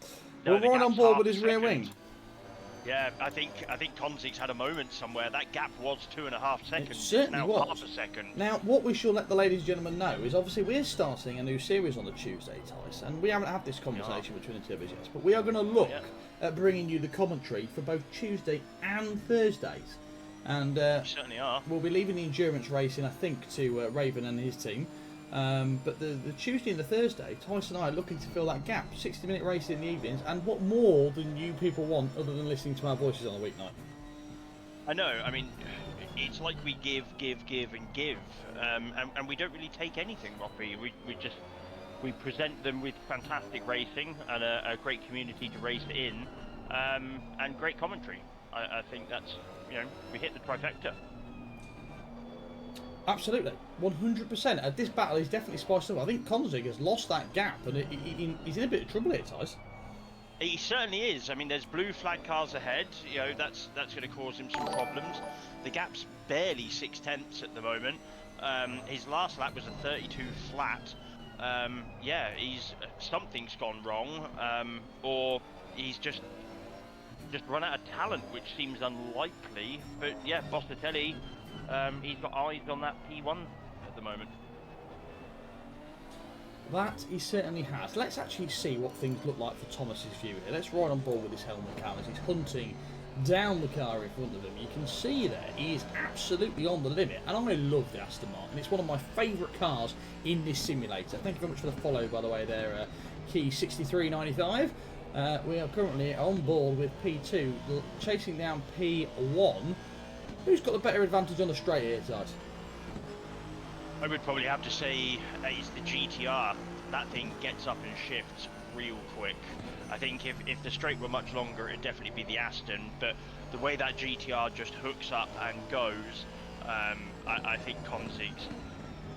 No, We're the right on gap's board half with a his rear second. wing. Yeah, I think Konzig's had a moment somewhere. That gap was 2.5 seconds. It certainly now was. half a second. Now, what we shall let the ladies and gentlemen know is obviously we're starting a new series on the Tuesday, Tice, and we haven't had this conversation between the two of us yet, but we are going to look at bringing you the commentary for both Tuesday and Thursdays. And we certainly are. We'll be leaving the endurance racing, I think, to Raven and his team. But the Tuesday and the Thursday, Tice and I are looking to fill that gap. 60-minute race in the evenings, and what more than you people want other than listening to our voices on a weeknight? I know. I mean, it's like we give, and give, and we don't really take anything, Roppy. We present them with fantastic racing and a great community to race in, and great commentary. I think that's we hit the trifecta. Absolutely, 100%. This battle is definitely spiced up. I think Konzig has lost that gap, and he's in a bit of trouble here, Tice. He certainly is. I mean, there's blue flag cars ahead. That's going to cause him some problems. The gap's barely 6 tenths at the moment. His last lap was a 32 flat. Something's gone wrong, or he's just run out of talent, which seems unlikely. But yeah, Bossatelli, he's got eyes on that P1 at the moment. That he certainly has. Let's actually see what things look like for Thomas's view here. Let's ride on board with his helmet cam as he's hunting down the car in front of him. You can see there, he is absolutely on the limit. And I love the Aston Martin. It's one of my favourite cars in this simulator. Thank you very much for the follow, by the way, there, Key 6395. We are currently on board with P2, chasing down P1. Who's got the better advantage on the straight here, Tice? I would probably have to say it's the GTR. That thing gets up and shifts real quick. I think if the straight were much longer, it'd definitely be the Aston, but the way that GTR just hooks up and goes, I think Konzig's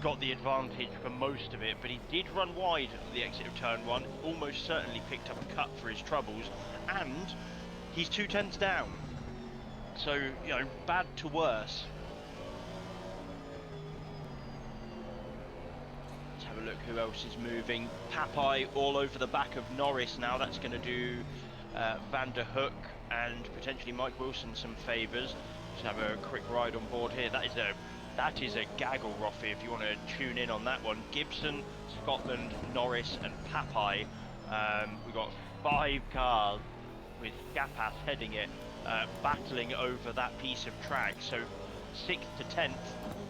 got the advantage for most of it, but he did run wide at the exit of turn 1, almost certainly picked up a cut for his troubles, and he's 2 tenths down. So, bad to worse. Let's have a look who else is moving. Papai all over the back of Norris now. That's going to do Van der Hoek and potentially Mike Wilson some favours. Just have a quick ride on board here. That is a gaggle, Roffy, if you want to tune in on that one. Gibson, Scotland, Norris and Papai. We've got 5 cars with Gapas heading it, battling over that piece of track. So 6th to 10th,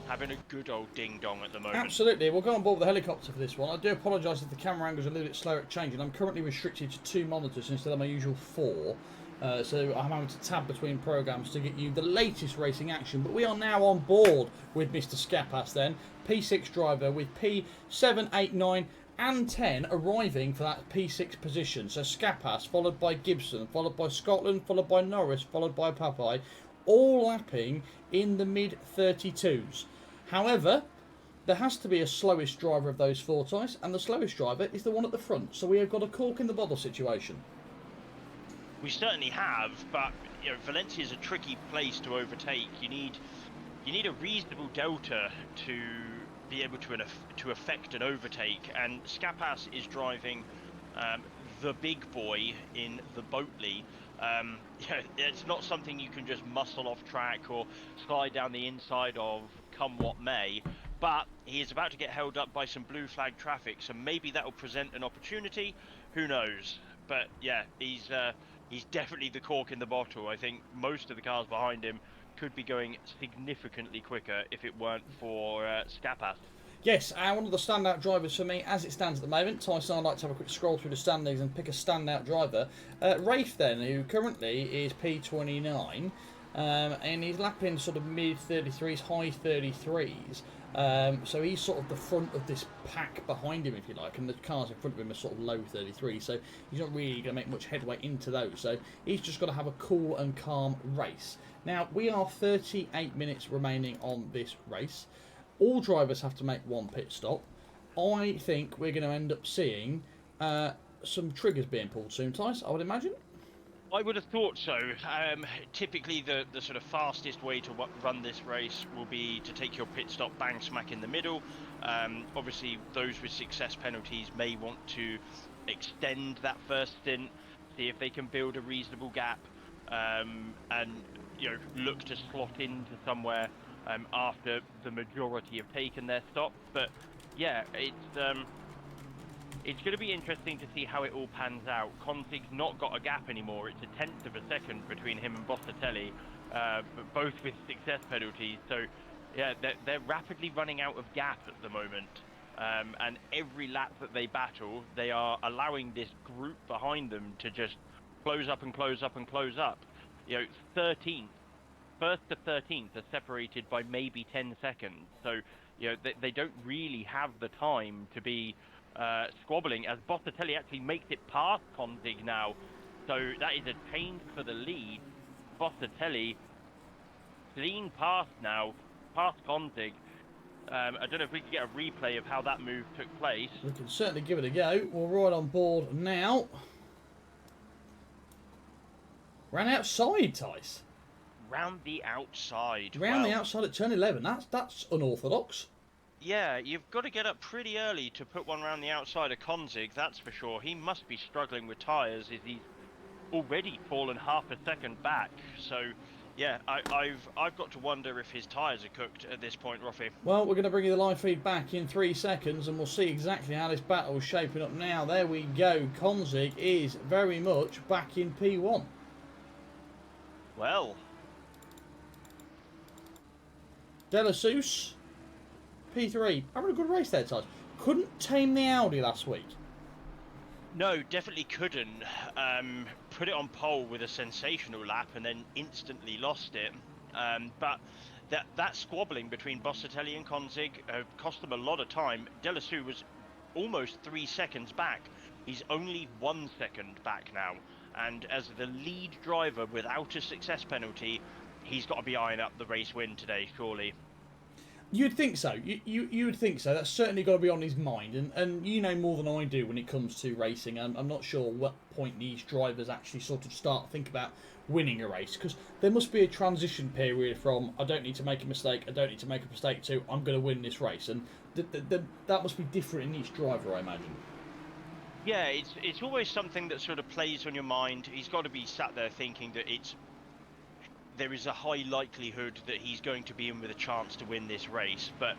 having a good old ding-dong at the moment. Absolutely. We'll go on board with the helicopter for this one. I do apologise if the camera angle's a little bit slower at changing. I'm currently restricted to 2 monitors instead of my usual 4. So I'm having to tab between programmes to get you the latest racing action. But we are now on board with Mr. Skapas then. P6 driver with P7, 8, 9 and 10 arriving for that P6 position. So Skapas, followed by Gibson, followed by Scotland, followed by Norris, followed by Papai, all lapping in the mid-32s. However, there has to be a slowest driver of those 4 Tice, and the slowest driver is the one at the front. So we have got a cork in the bottle situation. We certainly have, but Valencia is a tricky place to overtake. You need a reasonable delta to be able to affect an overtake, and Skapas is driving the big boy in the Boatley. It's not something you can just muscle off track or slide down the inside of come what may, but he is about to get held up by some blue flag traffic, so maybe that will present an opportunity. Who knows? But yeah, he's definitely the cork in the bottle. I think most of the cars behind him could be going significantly quicker if it weren't for Skapas. Yes, one of the standout drivers for me as it stands at the moment. Tyson, I'd like to have a quick scroll through the standings and pick a standout driver. Rafe then, who currently is P29. and he's lapping sort of mid 33s, high 33s. So he's sort of the front of this pack behind him, if you like, and the cars in front of him are sort of low 33, so he's not really going to make much headway into those. So he's just got to have a cool and calm race. Now, we are 38 minutes remaining on this race. All drivers have to make one pit stop. I think we're going to end up seeing some triggers being pulled soon, Tice, I would imagine. I would have thought so. Typically, the sort of fastest way to run this race will be to take your pit stop bang smack in the middle. Obviously, those with success penalties may want to extend that first stint, see if they can build a reasonable gap, and look to slot into somewhere after the majority have taken their stop. But yeah, it's going to be interesting to see how it all pans out. Consig's not got a gap anymore. It's a tenth of a second between him and Bossatelli, but both with success penalties. So, yeah, they're rapidly running out of gap at the moment. And every lap that they battle, they are allowing this group behind them to just close up and close up and close up. 13th, first to 13th are separated by maybe 10 seconds. So, they don't really have the time to be squabbling, as Bossatelli actually makes it past Consig now. So that is a change for the lead. Bossatelli clean past now, past Consig. I don't know if we can get a replay of how that move took place. We can certainly give it a go. We're right on board now. Ran outside, Tice. Round the outside. Round the outside at turn 11. That's unorthodox. Yeah, you've got to get up pretty early to put one round the outside of Consig, that's for sure. He must be struggling with tyres, as he's already fallen half a second back. So, yeah, I've got to wonder if his tyres are cooked at this point, Ruffy. Well, we're going to bring you the live feed back in 3 seconds, and we'll see exactly how this battle is shaping up now. There we go. Consig is very much back in P1. Well. De La Souce, P3. Having a good race there, Todd. Couldn't tame the Audi last week. No, definitely couldn't. Put it on pole with a sensational lap and then instantly lost it. But that squabbling between Bossatelli and Consig cost them a lot of time. De La Souce was almost 3 seconds back. He's only 1 second back now. And as the lead driver without a success penalty, he's got to be eyeing up the race win today, surely. You'd think so. You would think so. That's certainly got to be on his mind. And you know more than I do when it comes to racing. I'm not sure what point these drivers actually sort of start to think about winning a race. Because there must be a transition period from, I don't need to make a mistake, I don't need to make a mistake, to, I'm going to win this race. And that must be different in each driver, I imagine. Yeah, it's always something that sort of plays on your mind. He's got to be sat there thinking that there is a high likelihood that he's going to be in with a chance to win this race. But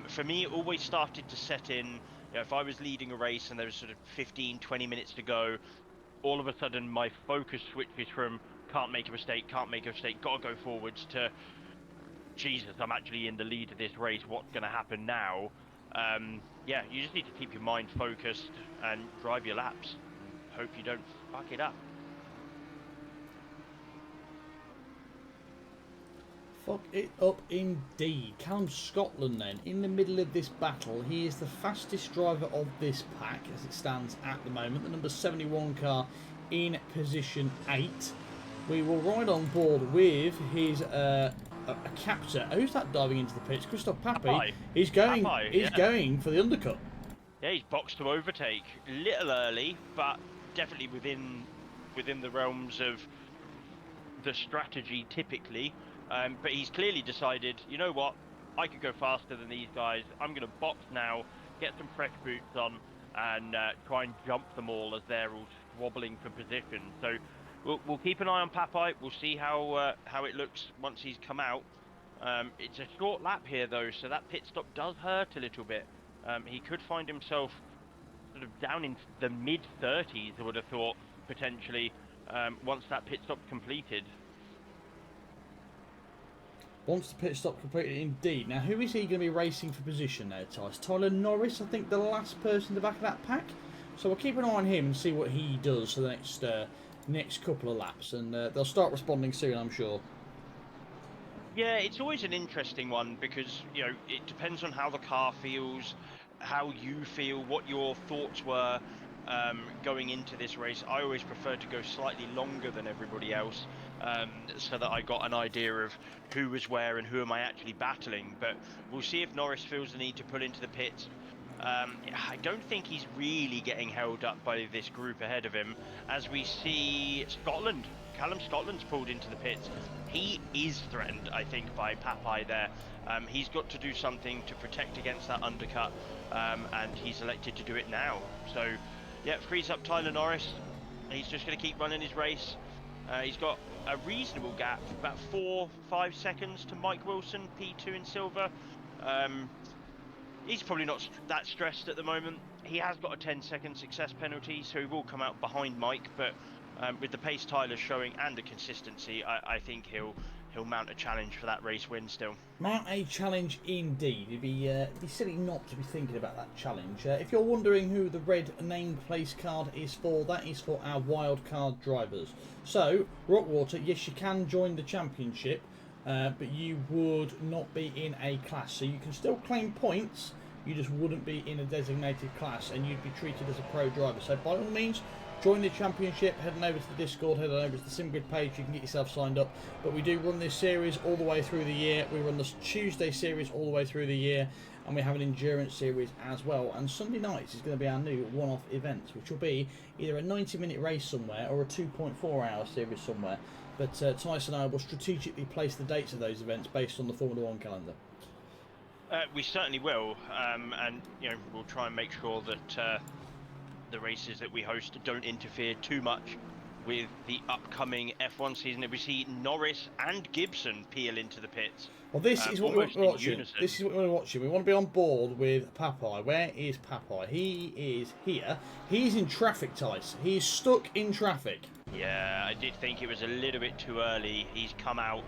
for me, it always started to set in, if I was leading a race and there was sort of 15, 20 minutes to go, all of a sudden my focus switches from can't make a mistake, got to go forwards, to Jesus, I'm actually in the lead of this race, what's going to happen now? Yeah, you just need to keep your mind focused and drive your laps. Hope you don't fuck it up. Fuck it up indeed. Callum Scotland then, in the middle of this battle. He is the fastest driver of this pack as it stands at the moment. The number 71 car in position 8. We will ride on board with his a captor. Who's that diving into the pits? Christoph Papi. He's going going for the undercut. Yeah, he's boxed to overtake. A little early, but definitely within the realms of the strategy typically. But he's clearly decided, you know what, I could go faster than these guys. I'm going to box now, get some fresh boots on, and try and jump them all as they're all squabbling for position. So we'll keep an eye on Papai. We'll see how it looks once he's come out. It's a short lap here, though, so that pit stop does hurt a little bit. He could find himself sort of down in the mid-30s, I would have thought, potentially, once that pit stop's completed. Once the pit stop completed, indeed. Now, who is he going to be racing for position there, Tice? Tyler Norris, I think, the last person in the back of that pack. So we'll keep an eye on him and see what he does for the next couple of laps. And they'll start responding soon, I'm sure. Yeah, it's always an interesting one because, you know, it depends on how the car feels, how you feel, what your thoughts were going into this race. I always prefer to go slightly longer than everybody else, so that I got an idea of who was where and who am I actually battling. But we'll see if Norris feels the need to pull into the pits. I don't think he's really getting held up by this group ahead of him, as we see Scotland. Callum Scotland's pulled into the pits. He is threatened, I think, by Papai there. He's got to do something to protect against that undercut, and he's elected to do it now. So, yeah, frees up Tyler Norris. He's just going to keep running his race. He's got a reasonable gap, about 4-5 seconds to Mike Wilson, P2 in silver. He's probably not that stressed at the moment. He has got a 10-second success penalty, so he will come out behind Mike. But with the pace Tyler's showing and the consistency, I think he'll mount a challenge for that race win still. Mount a challenge indeed. It'd be silly not to be thinking about that challenge. If you're wondering who the red named place card is for, that is for our wild card drivers. So, Rockwater, yes, you can join the championship, but you would not be in a class. So you can still claim points, you just wouldn't be in a designated class, and you'd be treated as a pro driver. So by all means, join the championship, head on over to the Discord, head on over to the SimGrid page, you can get yourself signed up. But we do run this series all the way through the year. We run the Tuesday series all the way through the year, and we have an endurance series as well. And Sunday nights is going to be our new one-off events, which will be either a 90-minute race somewhere or a 2.4-hour series somewhere. But Tyson and I will strategically place the dates of those events based on the Formula 1 calendar. We certainly will, and you know, we'll try and make sure that the races that we host don't interfere too much with the upcoming F1 season. If we see Norris and Gibson peel into the pits. Well, this is what we're watching. Unison. This is what we're watching. We want to be on board with Papai. Where is Papai? He is here. He's in traffic, Tice. He's stuck in traffic. Yeah, I did think it was a little bit too early. He's come out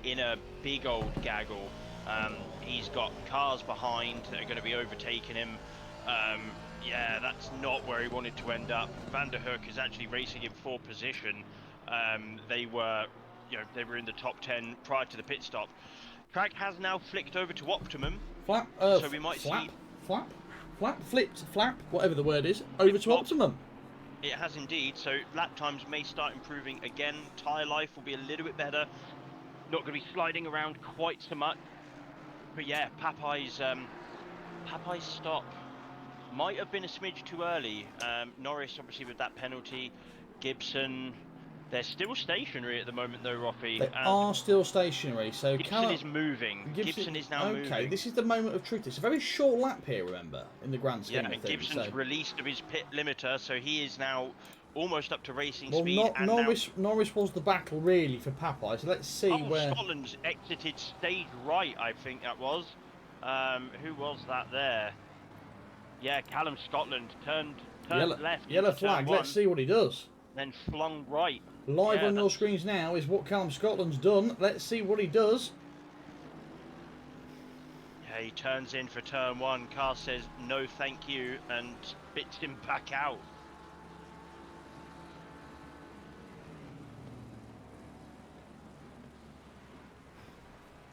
in a big old gaggle. He's got cars behind that are going to be overtaking him. Yeah, that's not where he wanted to end up. Van der Hoek is actually racing in 4th position. They were in the top 10 prior to the pit stop. Track has now flicked over to optimum. Flap, so we might flap, see flap, whatever the word is, over to optimum. It has indeed. So lap times may start improving again. Tyre life will be a little bit better. Not going to be sliding around quite so much. But yeah, Papai's stop might have been a smidge too early. Norris, obviously, with that penalty. Gibson, they're still stationary at the moment, though, Roffy. They are still stationary. So Gibson is moving. Gibson is now moving. Okay, this is the moment of truth. It's a very short lap here, remember, in the grand scheme of things. Gibson's released of his pit limiter, so he is now almost up to racing speed. Norris was the battle, really, for Papai. So let's see where... Scotland's exited stage right, I think that was. Who was that there? Yeah, Callum Scotland turned left. Yellow flag. Let's see what he does. Then flung right. Live on your screens now is what Callum Scotland's done. Let's see what he does. Yeah, he turns in for turn 1. Car says no thank you and spits him back out.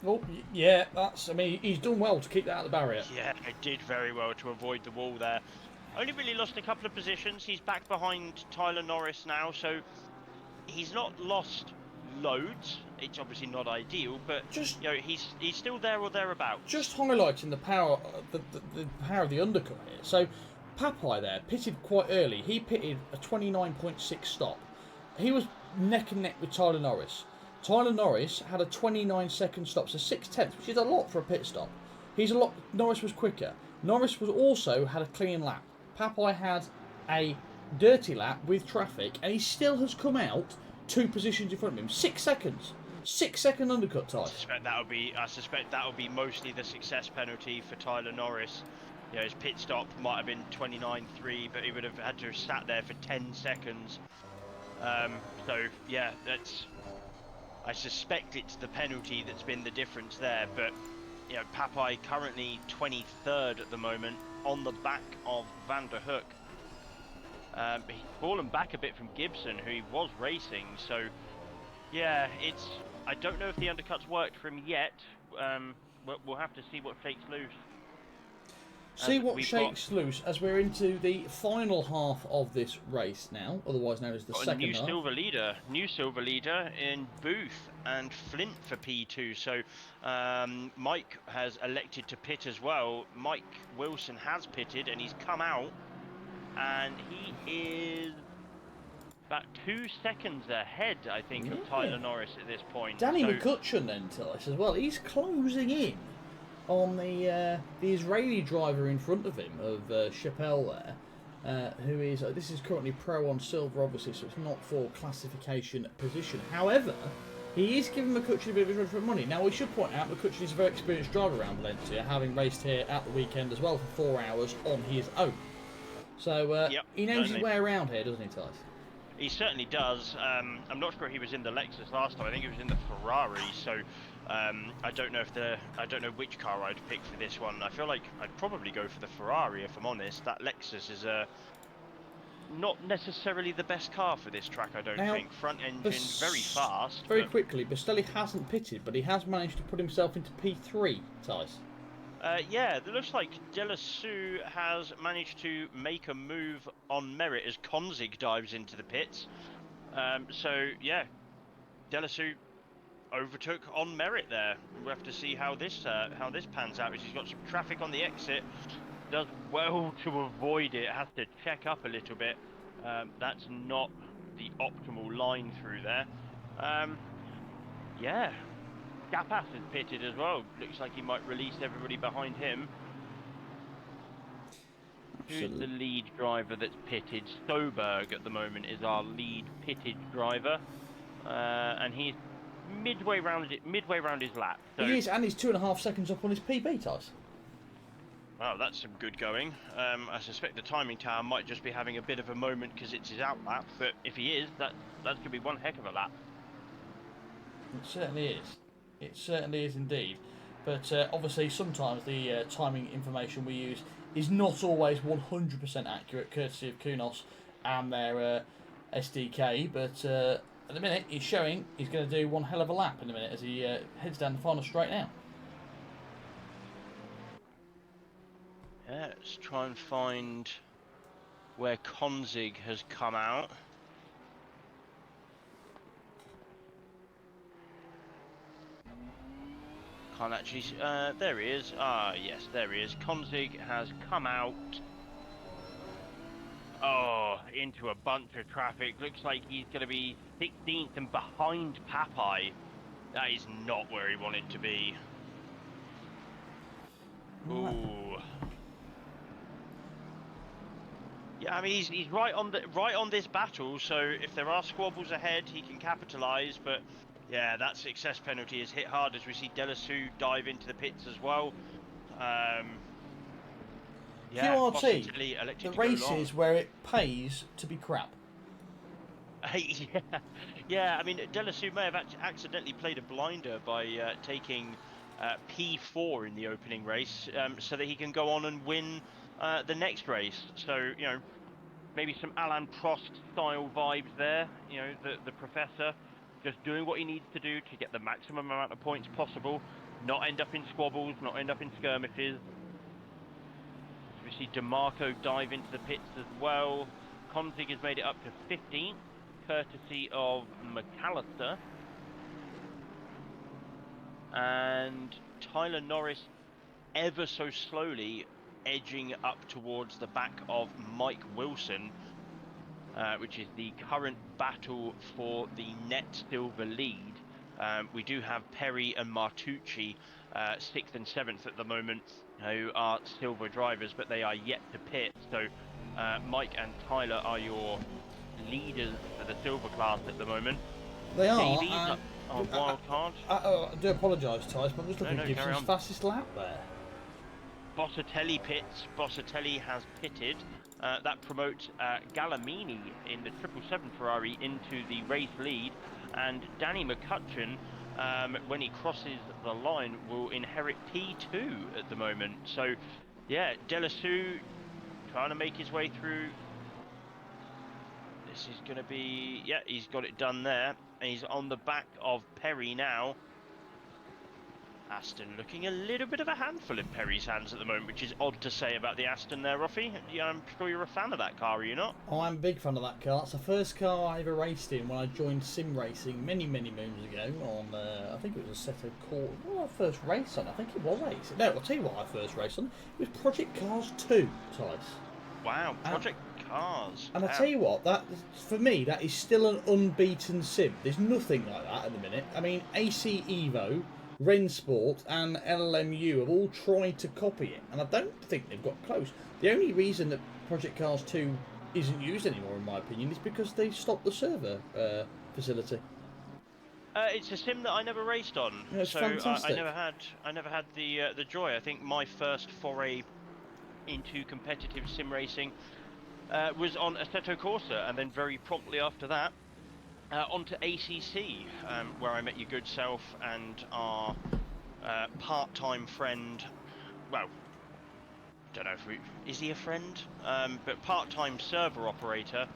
Oh, yeah, I mean, he's done well to keep that out of the barrier. Yeah, he did very well to avoid the wall there. Only really lost a couple of positions. He's back behind Tyler Norris now, so he's not lost loads. It's obviously not ideal, but just, you know, he's still there or thereabouts. Just highlighting the power, the power of the undercut here. So Papai there pitted quite early. He pitted a 29.6 stop. He was neck and neck with Tyler Norris. Tyler Norris had a 29-second stop, so 6/10, which is a lot for a pit stop. Norris was quicker. Norris was also had a clean lap. Papai had a dirty lap with traffic, and he still has come out 2 positions in front of him. 6 seconds. 6-second undercut time. I suspect that'll be mostly the success penalty for Tyler Norris. You know, his pit stop might have been 29.3, but he would have had to have sat there for 10 seconds. So yeah, I suspect it's the penalty that's been the difference there, but you know, Papai currently 23rd at the moment on the back of Van der Hoek. He's fallen back a bit from Gibson, who he was racing, so yeah, I don't know if the undercuts worked for him yet. We'll have to see what shakes loose. See what shakes loose as we're into the final half of this race now, otherwise known as the second new half. New silver leader in Booth and Flint for P2. So Mike has elected to pit as well. Mike Wilson has pitted and he's come out, and he is about 2 seconds ahead, I think, of Tyler Norris at this point. Danny McCutcheon then to us as well. He's closing in on the Israeli driver in front of him, of Chappelle there, who is, this is currently pro on silver, obviously, so it's not for classification position. However, he is giving McCutcheon a bit of a run for money. Now, we should point out McCutcheon is a very experienced driver around Valencia, having raced here at the weekend as well for 4 hours on his own. So he knows his way around here, doesn't he, Tyce? He certainly does. I'm not sure he was in the Lexus last time. I think he was in the Ferrari. So I don't know which car I'd pick for this one. I feel like I'd probably go for the Ferrari if I'm honest. That Lexus is not necessarily the best car for this track. I don't think. Front engine, very fast. Very quickly, Bastelli hasn't pitted, but he has managed to put himself into P3, Tyce. Yeah, it looks like Delassou has managed to make a move on merit as Konzig dives into the pits. So yeah, Delassou overtook on merit there. We'll have to see how this pans out. As he's got some traffic on the exit, does well to avoid it. Has to check up a little bit. That's not the optimal line through there. Yeah. Gapas is pitted as well. Looks like he might release everybody behind him. Who's the lead driver that's pitted? Stoberg at the moment is our lead pitted driver, and he's midway round his lap. So he is, and he's 2.5 seconds up on his PB, Tyce. Wow, that's some good going. I suspect the timing tower might just be having a bit of a moment because it's his out lap. But if he is, that's going to be one heck of a lap. It certainly is. It certainly is indeed. But obviously sometimes the timing information we use is not always 100% accurate, courtesy of Kunos and their SDK. But at the minute, he's showing he's going to do one hell of a lap in a minute as he heads down the final straight now. Yeah, let's try and find where Konzig has come out. Can't actually. There he is. Ah, yes, there he is. Konzig has come out. Oh, into a bunch of traffic. Looks like he's going to be 16th and behind Papai. That is not where he wanted to be. Ooh. Yeah, I mean he's right on this battle. So if there are squabbles ahead, he can capitalise. But yeah, that success penalty is hit hard as we see Delassou dive into the pits as well. Yeah, QRT, the races where it pays to be crap. Yeah. I mean, Delassou may have accidentally played a blinder by taking P4 in the opening race, so that he can go on and win the next race. So maybe some Alain Prost style vibes there. The professor just doing what he needs to do to get the maximum amount of points possible, not end up in squabbles, not end up in skirmishes. We see DeMarco dive into the pits as well. Konzig has made it up to 15th, courtesy of McAllister. And Tyler Norris ever so slowly edging up towards the back of Mike Wilson, which is the current battle for the net silver lead. We do have Perry and Martucci 6th and 7th at the moment, who are silver drivers, but they are yet to pit. So Mike and Tyler are your leaders for the silver class at the moment. They are. Davies on wild card. I do apologise, Tyce, but I'm just looking at Gibson's fastest lap there. Bossatelli pits. Bossatelli has pitted. That promotes Gallamini in the 777 Ferrari into the race lead, and Danny McCutcheon, when he crosses the line, will inherit P2 at the moment. So, yeah, Delassou trying to make his way through. This is going to be, yeah, he's got it done there. and he's on the back of Perry now. Aston looking a little bit of a handful in Perry's hands at the moment, which is odd to say about the Aston there, Ruffy. Yeah, I'm sure you're a fan of that car, are you not? Oh, I'm a big fan of that car. It's the first car I ever raced in when I joined sim racing many moons ago on, I think it was a set of court. What was I first race on? I think it was Ace. No, I'll tell you what I first raced on. It was Project Cars 2, Tice. Wow, Project Cars. And I tell you what, that for me, that is still an unbeaten sim. There's nothing like that at the minute. I mean, AC Evo, Rensport and LMU have all tried to copy it, and I don't think they've got close. The only reason that Project Cars 2 isn't used anymore, in my opinion, is because they stopped the server facility. It's a sim that I never raced on, Yeah, it's so fantastic. I never had the joy. I think my first foray into competitive sim racing was on Assetto Corsa, and then very promptly after that onto ACC, where I met your good self and our part-time friend. Well, don't know if is he a friend, but part-time server operator,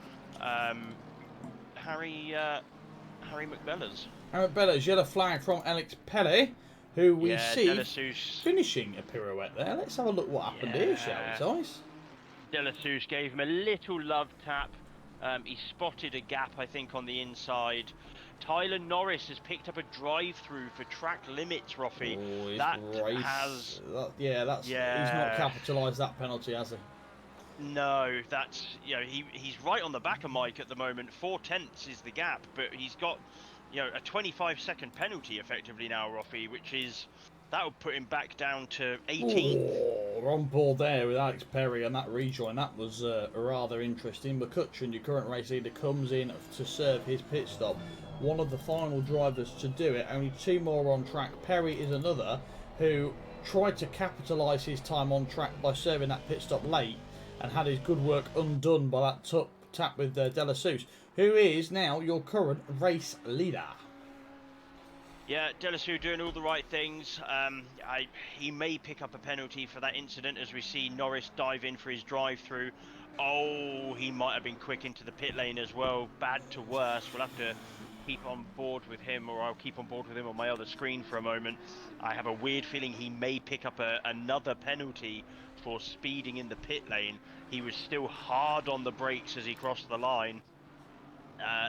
Harry McBellers. Harry McBellers, yellow flag from Alex Pelle, who we see Delasouche finishing a pirouette there. Let's have a look what happened here, shall we, Tice? Delasouche gave him a little love tap. He spotted a gap, I think, on the inside. Tyler Norris has picked up a drive-through for track limits, Roffy. Oh, He's not capitalised that penalty, has he? No, that's, you know, he's right on the back of Mike at the moment. 4/10 is the gap, but he's got, you know, a 25-second penalty effectively now, Roffy, which is, that would put him back down to 18th. Oh, we're on board there with Alex Perry and that rejoin. That was rather interesting. McCutcheon, your current race leader, comes in to serve his pit stop. One of the final drivers to do it. Only two more on track. Perry is another who tried to capitalise his time on track by serving that pit stop late and had his good work undone by that tap with Delasouche, who is now your current race leader. Yeah, Delasouche doing all the right things. He may pick up a penalty for that incident as we see Norris dive in for his drive-through. Oh, he might have been quick into the pit lane as well. Bad to worse. We'll have to keep on board with him, or I'll keep on board with him on my other screen for a moment. I have a weird feeling he may pick up another penalty for speeding in the pit lane. He was still hard on the brakes as he crossed the line.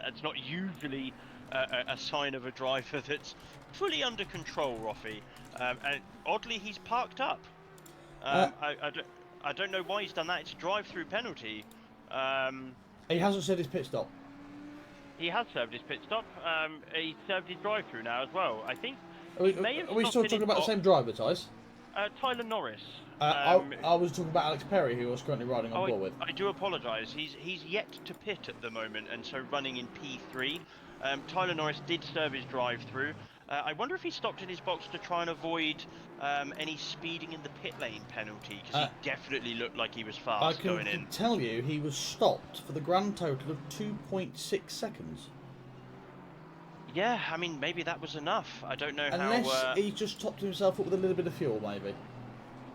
It's not usually a sign of a driver that's fully under control, Roffy. And oddly, he's parked up. I don't know why he's done that. It's a drive-through penalty. He hasn't said his pit stop. He has served his pit stop. He served his drive-through now as well. I think Are we still talking about the same driver, Tice? Tyler Norris. I was talking about Alex Perry, who I was currently riding on board with. I do apologise. He's yet to pit at the moment, and so running in P3. Tyler Norris did serve his drive-through. I wonder if he stopped in his box to try and avoid any speeding in the pit lane penalty, because he definitely looked like he was fast going in. I can tell you he was stopped for the grand total of 2.6 seconds. Yeah, I mean, maybe that was enough. I don't know Unless he just topped himself up with a little bit of fuel, maybe.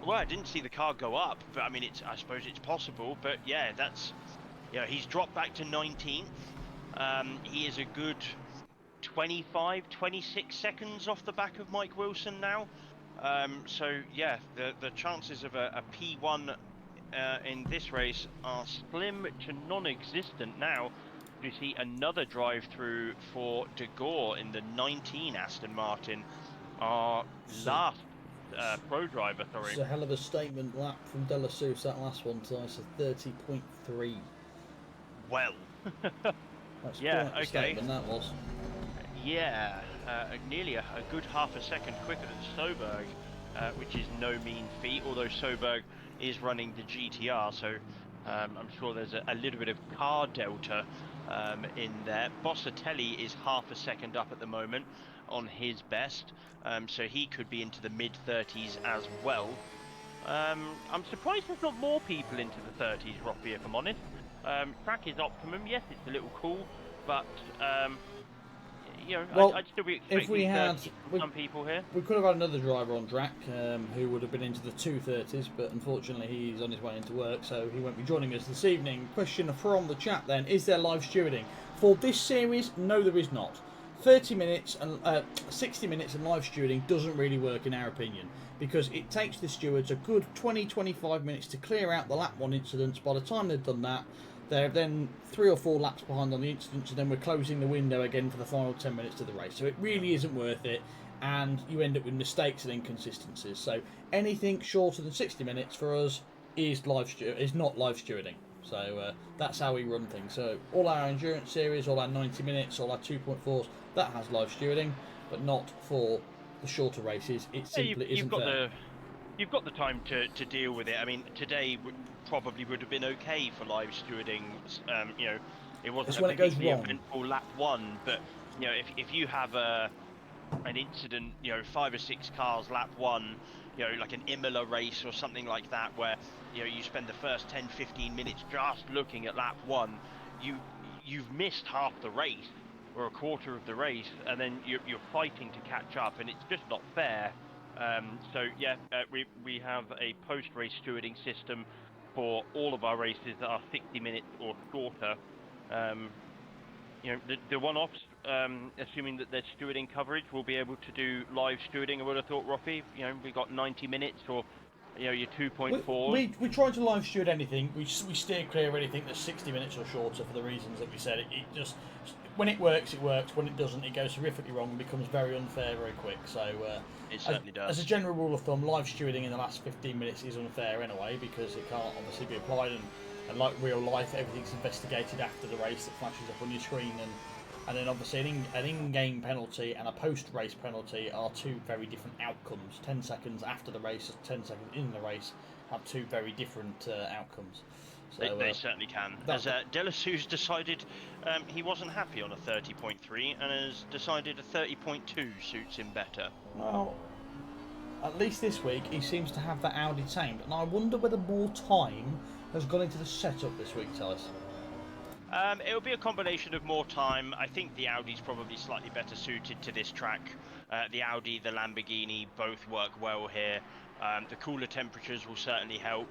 Well, I didn't see the car go up, but I mean, I suppose it's possible. But yeah, he's dropped back to 19th. He is a good 25, 26 seconds off the back of Mike Wilson now. So yeah, the chances of a P1 in this race are slim to non-existent now. You see another drive-through for De Gore in the 19 Aston Martin, our last pro driver, sorry. It's a hell of a statement lap from Delasouche, that last one, Tice, a 30.3. Well. That's yeah, quite a statement, that was. Yeah, nearly a good half a second quicker than Soberg, which is no mean feat, although Soberg is running the GTR, so I'm sure there's a little bit of car delta in there. Bossatelli is half a second up at the moment on his best, so he could be into the mid-30s as well. I'm surprised there's not more people into the 30s, Roppy, if I'm honest. Track is optimum, yes, it's a little cool, but you know, well, I'd still be expecting some people here. We could have had another driver on track who would have been into the 230s, but unfortunately he's on his way into work, so he won't be joining us this evening. Question from the chat then, is there live stewarding? For this series, no there is not. 30 minutes and 60 minutes and live stewarding doesn't really work in our opinion, because it takes the stewards a good 20-25 minutes to clear out the lap 1 incidents. By the time they've done that, they're then 3 or 4 laps behind on the incidents, and then we're closing the window again for the final 10 minutes of the race. So it really isn't worth it, and you end up with mistakes and inconsistencies. So anything shorter than 60 minutes for us is not live stewarding. So that's how we run things. So all our endurance series, all our 90 minutes, all our 2.4s, that has live stewarding, but not for the shorter races. It simply isn't fair. You've got the time to deal with it. I mean, today probably would have been okay for live stewarding. You know, it wasn't It's a when it goes particularly wrong. eventful lap 1, but you know, if you have an incident, you know, 5 or 6 cars lap 1, you know, like an Imola race or something like that, where you know you spend the first 10-15 minutes just looking at lap 1, you've missed half the race or a quarter of the race, and then you're fighting to catch up, and it's just not fair. So yeah, we have a post-race stewarding system for all of our races that are 60 minutes or shorter. You know, the one-offs, assuming that there's stewarding coverage, we'll be able to do live stewarding. I would have thought, Roffy, you know, we got 90 minutes or, you know, your 2.4. We try to live steward anything. We steer clear of anything that's 60 minutes or shorter for the reasons that we said. It just, when it works, it works. When it doesn't, it goes horrifically wrong and becomes very unfair very quick. So It certainly does. As a general rule of thumb, live stewarding in the last 15 minutes is unfair anyway, because it can't obviously be applied, and like real life, everything's investigated after the race that flashes up on your screen, and then obviously an in-game penalty and a post-race penalty are 2 very different outcomes. 10 seconds after the race, 10 seconds in the race have 2 very different outcomes. So, they certainly can. As Delasou's decided he wasn't happy on a 30.3 and has decided a 30.2 suits him better. Well, at least this week he seems to have that Audi tamed, and I wonder whether more time has gone into the setup this week, Tice. It'll be a combination of more time. I think the Audi's probably slightly better suited to this track. The Audi, the Lamborghini both work well here. The cooler temperatures will certainly help.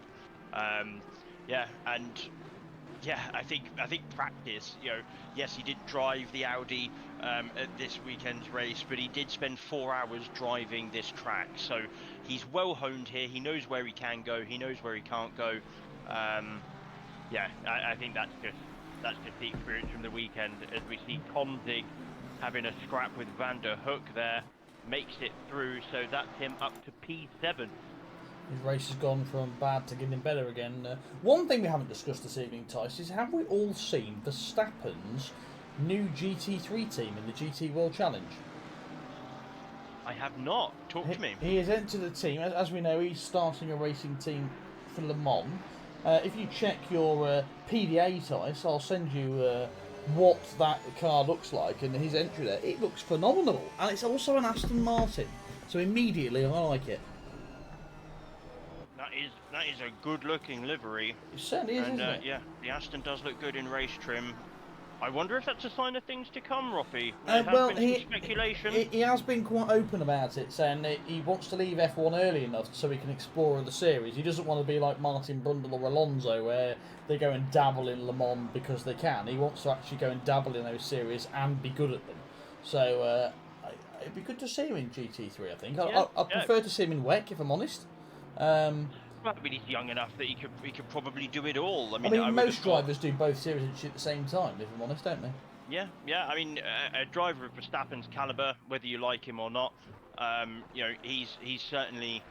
Yeah, and yeah, I think practice. You know, yes, he did drive the Audi at this weekend's race, but he did spend 4 hours driving this track, so he's well honed here. He knows where he can go. He knows where he can't go. Yeah, I think that's just the experience from the weekend, as we see Konzig having a scrap with Van der Hoek there, makes it through, so that's him up to P7. His race has gone from bad to getting better again. One thing we haven't discussed this evening, Tice, is have we all seen Verstappen's new GT3 team in the GT World Challenge? I have not. Talk to me. He has entered the team. As we know, he's starting a racing team for Le Mans. If you check your PDA, Tice, I'll send you what that car looks like and his entry there. It looks phenomenal. And it's also an Aston Martin. So immediately I like it. That is a good-looking livery. It certainly is, isn't it? Yeah, the Aston does look good in race trim. I wonder if that's a sign of things to come, Roffy. Well, Speculation. He has been quite open about it, saying that he wants to leave F1 early enough so he can explore the series. He doesn't want to be like Martin Brundle or Alonso, where they go and dabble in Le Mans because they can. He wants to actually go and dabble in those series and be good at them. So it'd be good to see him in GT3, I think. I'd prefer to see him in WEC, if I'm honest. Well, I mean, he's young enough that he could probably do it all. I mean most drivers do both series and shit at the same time, if I'm honest, don't they? Yeah. I mean, a driver of Verstappen's caliber, whether you like him or not, you know, he's certainly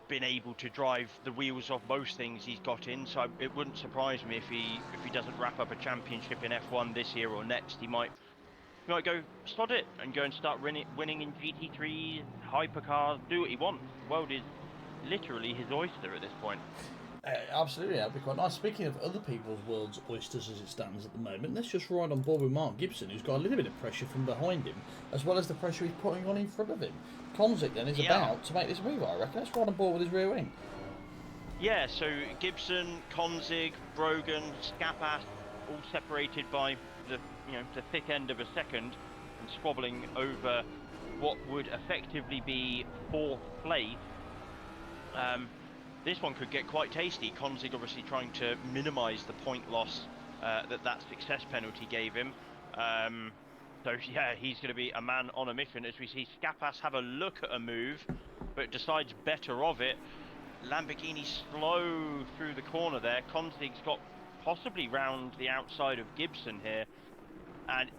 been able to drive the wheels of most things he's got in. So it wouldn't surprise me if he doesn't wrap up a championship in F1 this year or next. He might go sod it and go and start winning in GT3 hypercars. Do what he wants. The world is literally his oyster at this point. Absolutely, that'd be quite nice. Speaking of other people's world's oysters as it stands at the moment, let's just ride on board with Mark Gibson, who's got a little bit of pressure from behind him, as well as the pressure he's putting on in front of him. Konzig then is about to make this move, I reckon. Let's ride on board with his rear wing. Yeah, so Gibson, Konzig, Brogan, Skapas, all separated by the thick end of a second, and squabbling over what would effectively be 4th place. This one could get quite tasty. Konzig obviously trying to minimise the point loss that success penalty gave him. So yeah, he's going to be a man on a mission as we see Skapas have a look at a move, but decides better of it. Lamborghini slow through the corner there. Konzig's got possibly round the outside of Gibson here, and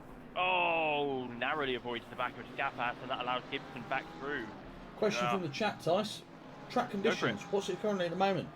narrowly avoids the back of Skapas, and that allows Gibson back through. Question from the chat, Tice. Track conditions, what's it currently at the moment?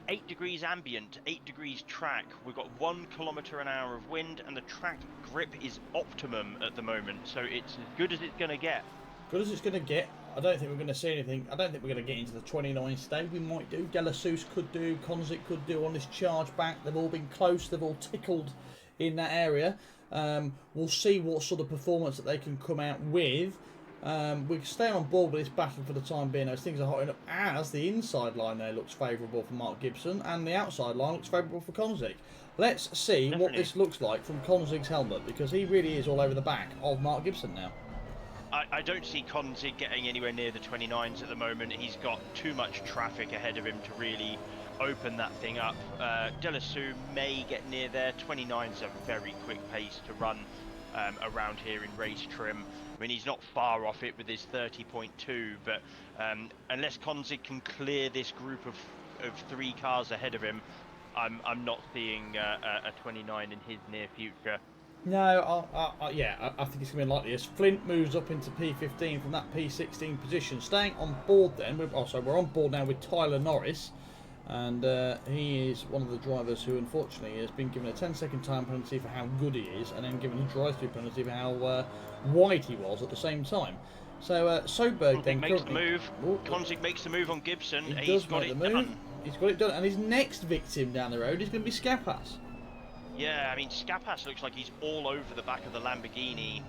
8 degrees ambient, 8 degrees track. We've got 1 km/h of wind, and the track grip is optimum at the moment, so it's as good as it's going to get. Good as it's going to get. I don't think we're going to see anything. I don't think we're going to get into the 29 stage. We might do. De La Souce could do. Konzig could do on this charge back. They've all been close. They've all tickled in that area. We'll see what sort of performance that they can come out with. We can stay on board with this battle for the time being as things are hotting up, as the inside line there looks favourable for Mark Gibson and the outside line looks favourable for Konzig. Let's see what this looks like from Konzig's helmet, because he really is all over the back of Mark Gibson now. I don't see Konzig getting anywhere near the 29s at the moment. He's got too much traffic ahead of him to really open that thing up. De La Souce may get near there. 29's a very quick pace to run around here in race trim. I mean, he's not far off it with his 30.2, but unless Konzig can clear this group of 3 cars ahead of him, I'm not seeing a 29 in his near future. No, I think it's going to be unlikely. As Flint moves up into P15 from that P16 position, staying on board then. We're on board now with Tyler Norris, and he is one of the drivers who unfortunately has been given a 10-second time penalty for how good he is, and then given a drive-through penalty for how wide he was at the same time. So Soberg then makes the move. Konzig makes the move on Gibson. He's got it done. He's got it done, and his next victim down the road is going to be Skapas. Yeah, I mean, Skapas looks like he's all over the back of the Lamborghini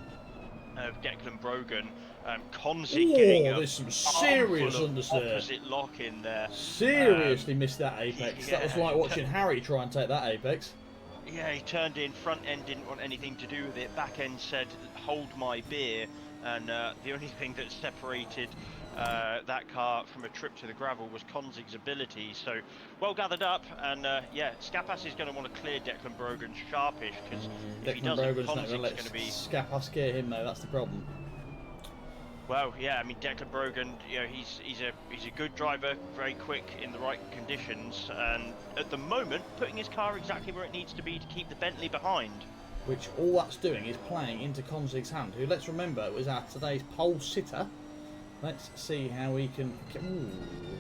of Declan Brogan. Konzig getting there's some serious understeer. Opposite lock in there. Seriously missed that apex. That was like watching Harry try and take that apex. Yeah, he turned in, front end didn't want anything to do with it, back end said, hold my beer, and the only thing that separated that car from a trip to the gravel was Konzig's ability. So well gathered up, and yeah, Skapas is going to want to clear Declan Brogan sharpish, because if he doesn't, Konzig's going to be... Skapas scare him though, that's the problem. Well, yeah, I mean, Declan Brogan, you know, he's a good driver, very quick in the right conditions, and at the moment putting his car exactly where it needs to be to keep the Bentley behind. Which all that's doing is playing into Konzig's hand, who, let's remember, was our today's pole sitter. Let's see how we can...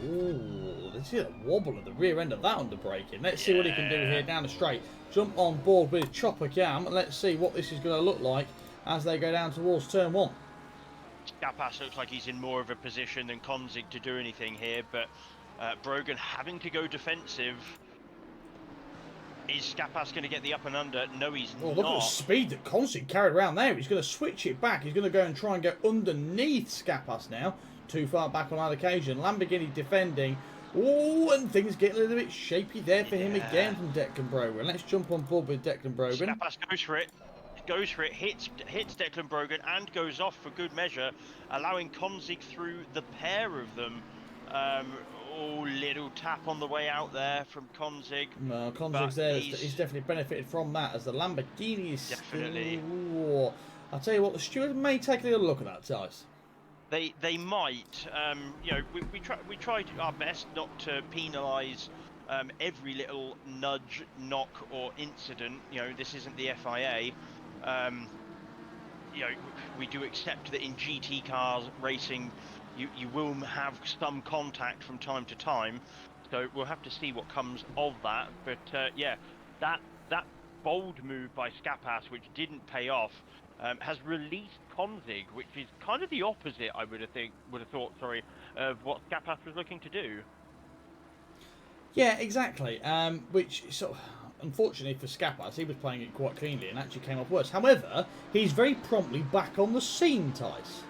Ooh, let's see a wobble at the rear end of that under braking. Let's see what he can do here down the straight. Jump on board with Chopper Cam, and let's see what this is going to look like as they go down towards turn 1. Skapas looks like he's in more of a position than Konzig to do anything here, but Brogan having to go defensive. Is Skapas going to get the up and under? No, he's not. Look at the speed that Konzig carried around there. He's going to switch it back. He's going to go and try and go underneath Skapas now. Too far back on that occasion. Lamborghini defending. Oh, and things get a little bit shapy there for him again from Declan Brogan. Let's jump on board with Declan Brogan. Skapas goes for it, hits Declan Brogan and goes off for good measure, allowing Konzig through the pair of them. Little tap on the way out there from Konzig. No, Konzig's there. He's definitely benefited from that as the Lamborghini is definitely. Still... I'll tell you what, the stewards may take a little look at that, Tice. They might. You know, we tried our best not to penalise every little nudge, knock, or incident. You know, this isn't the FIA. You know, we do accept that in GT cars racing, you will have some contact from time to time, so we'll have to see what comes of that. But yeah, that bold move by Skapas, which didn't pay off, has released Konzig, which is kind of the opposite, I would have thought, of what Skapas was looking to do. Yeah, exactly. Which sort of, unfortunately for Skapas, he was playing it quite cleanly and actually came off worse. However, he's very promptly back on the scene, Tice.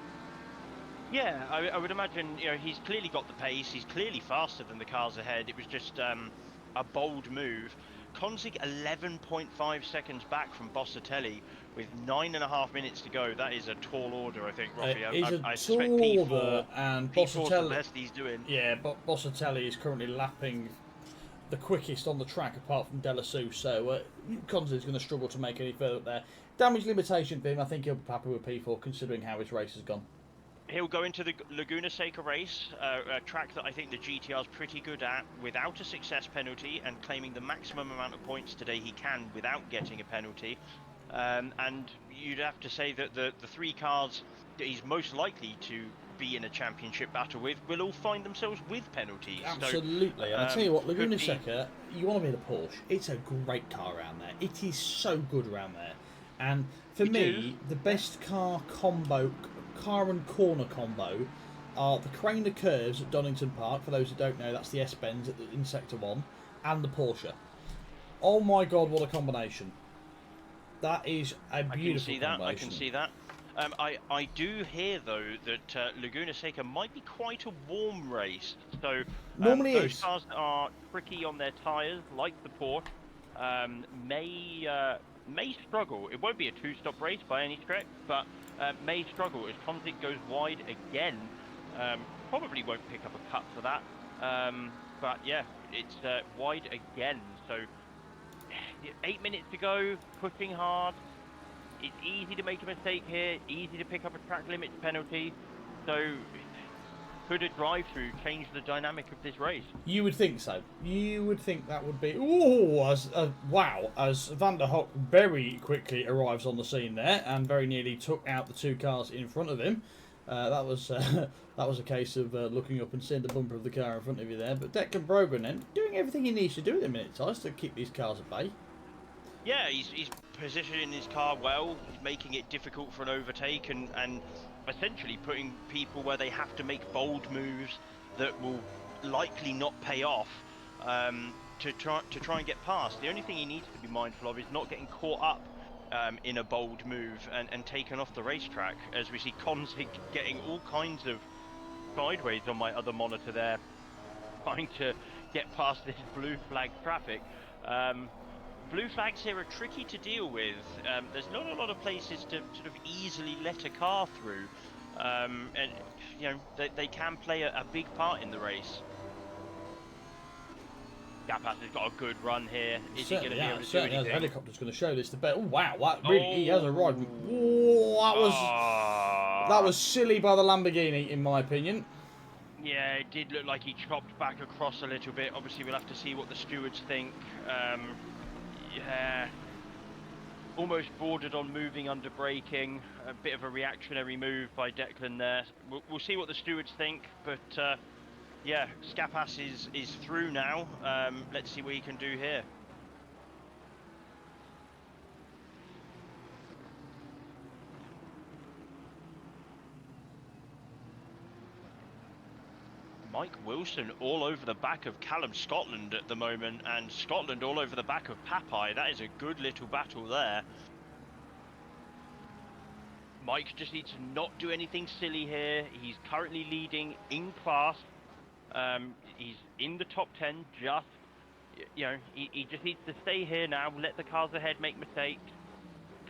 Yeah, I would imagine, you know, he's clearly got the pace, he's clearly faster than the cars ahead. It was just a bold move. Konzig 11.5 seconds back from Bossatelli with 9.5 minutes to go. That is a tall order, I think, Robbie. I suspect P4, and P4's the best he's doing. Yeah, but Bossatelli is currently lapping the quickest on the track apart from De La Souza, so Conzi's going to struggle to make any further up there. Damage limitation for him, I think he'll be happy with P4 considering how his race has gone. He'll go into the Laguna Seca race, a track that I think the GTR is pretty good at, without a success penalty, and claiming the maximum amount of points today he can without getting a penalty. And you'd have to say that the three cars that he's most likely to be in a championship battle with will all find themselves with penalties. Absolutely, and I tell you what, Laguna Seca, you want to be in a Porsche, it's a great car around there. It is so good around there. And for me, the best car and corner combo are the Craner Curves at Donington Park. For those who don't know, that's the S-Benz in Sector 1, and the Porsche. Oh my God, what a combination. That is a beautiful combination. I can see that. I do hear, though, that Laguna Seca might be quite a warm race. So normally those cars that are tricky on their tyres, like the Porsche, may struggle. It won't be a two-stop race by any stretch, but may struggle as Konzik goes wide again. Probably won't pick up a cut for that. But yeah, it's wide again. So 8 minutes to go, pushing hard. It's easy to make a mistake here, easy to pick up a track limits penalty. So could a drive-through change the dynamic of this race? You would think so. You would think that would be... Ooh, wow, as Van der Hoek very quickly arrives on the scene there and very nearly took out the two cars in front of him. That was a case of looking up and seeing the bumper of the car in front of you there. But Declan Brogan then doing everything he needs to do at the minute, Tice, to keep these cars at bay. Yeah, he's positioning his car well, he's making it difficult for an overtake and essentially putting people where they have to make bold moves that will likely not pay off to try and get past. The only thing he needs to be mindful of is not getting caught up in a bold move and taken off the racetrack, as we see Konzik getting all kinds of sideways on my other monitor there, trying to get past this blue flag traffic. Blue flags here are tricky to deal with. There's not a lot of places to sort of easily let a car through, and you know they can play a big part in the race. Gapaz has got a good run here. Is he going to be able to do anything? The helicopter's going to show this. Oh wow, that really he has arrived. Oh, that was silly by the Lamborghini, in my opinion. Yeah, it did look like he chopped back across a little bit. Obviously, we'll have to see what the stewards think. Yeah, almost bordered on moving under braking. A bit of a reactionary move by Declan there. We'll see what the stewards think, but yeah, Skapas is through now. Let's see what he can do here. Mike Wilson all over the back of Callum Scotland at the moment, and Scotland all over the back of Papai. That is a good little battle there. Mike just needs to not do anything silly here. He's currently leading in class. He's in the top 10. Just, you know, he just needs to stay here now. Let the cars ahead make mistakes.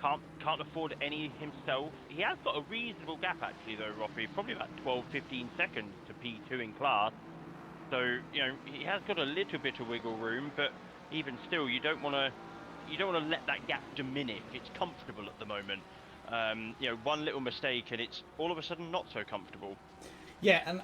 Can't afford any himself. He has got a reasonable gap actually though, Roffy. Probably about 12-15 seconds to P2 in class. So, you know, he has got a little bit of wiggle room, but even still, you don't want to let that gap diminish. It's comfortable at the moment. You know, one little mistake and it's all of a sudden not so comfortable. Yeah,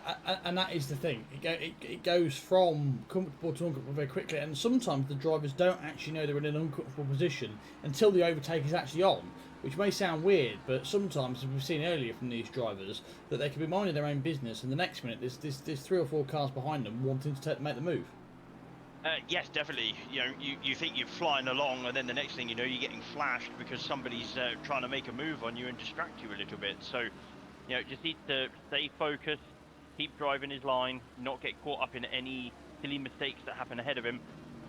and that is the thing. It goes from comfortable to uncomfortable very quickly, and sometimes the drivers don't actually know they're in an uncomfortable position until the overtake is actually on, which may sound weird, but sometimes, as we've seen earlier from these drivers, that they can be minding their own business, and the next minute there's 3 or 4 cars behind them wanting to make the move. Yes, definitely. You know, you think you're flying along, and then the next thing you know, you're getting flashed because somebody's trying to make a move on you and distract you a little bit. So, you know, just needs to stay focused, keep driving his line, not get caught up in any silly mistakes that happen ahead of him,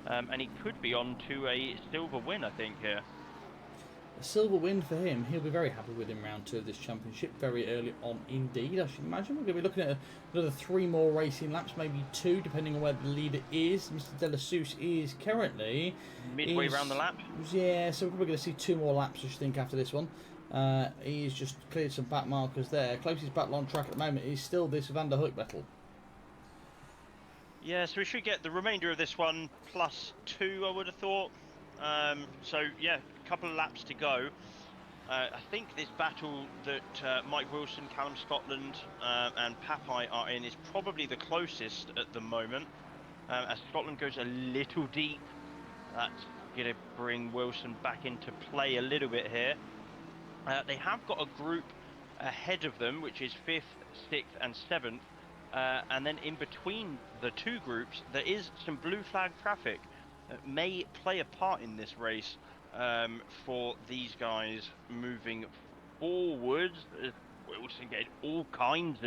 and he could be on to a silver win, I think, here. A silver win for him. He'll be very happy with in round 2 of this championship, very early on indeed, I should imagine. We're going to be looking at another 3 more racing laps, maybe 2, depending on where the leader is. Mr. De La Souza is currently... midway around the lap? Yeah, so we're probably going to see 2 more laps, I should think, after this one. He's just cleared some back markers there. Closest battle on track at the moment is still this Van der Hoek battle. Yeah, so we should get the remainder of this one +2, I would have thought. So yeah, a couple of laps to go. I think this battle that Mike Wilson, Callum Scotland, and Papai are in is probably the closest at the moment. As Scotland goes a little deep, that's going to bring Wilson back into play a little bit here. They have got a group ahead of them, which is 5th, 6th, and 7th. And then in between the two groups, there is some blue flag traffic that may play a part in this race for these guys moving forwards. Wilson getting all kinds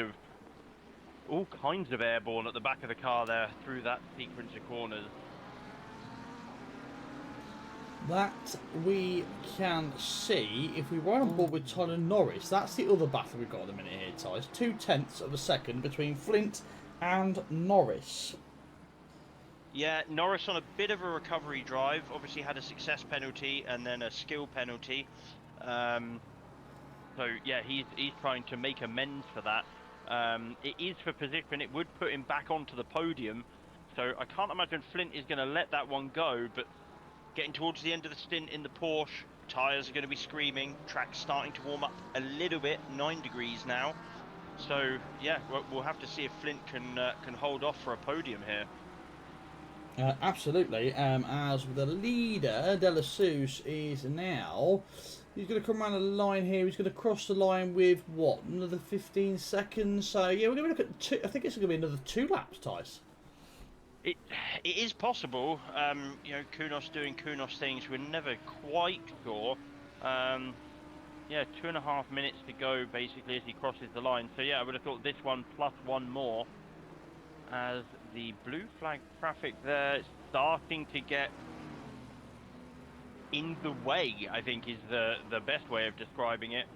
of airborne at the back of the car there through that sequence of corners. That we can see if we ride on board with Tyler Norris. That's the other battle we've got at the minute here, Ty's. 0.2 of a second between Flint and Norris. Yeah, Norris on a bit of a recovery drive. Obviously had a success penalty and then a skill penalty. So yeah, he's trying to make amends for that. It is for position. It would put him back onto the podium. So I can't imagine Flint is going to let that one go, but getting towards the end of the stint in the Porsche, tyres are going to be screaming. Track's starting to warm up a little bit, 9 degrees now. So yeah, we'll have to see if Flint can hold off for a podium here. Absolutely. As the leader, De La Souce, is now... He's going to come around the line here. He's going to cross the line with, what, another 15 seconds? So yeah, we're going to look at two. I think it's going to be another 2 laps, Tice. It is possible. You know, Kunos doing Kunos things. We're never quite sure. Yeah, 2.5 minutes to go basically as he crosses the line. So yeah, I would have thought this one plus one more. As the blue flag traffic there starting to get in the way, I think is the best way of describing it.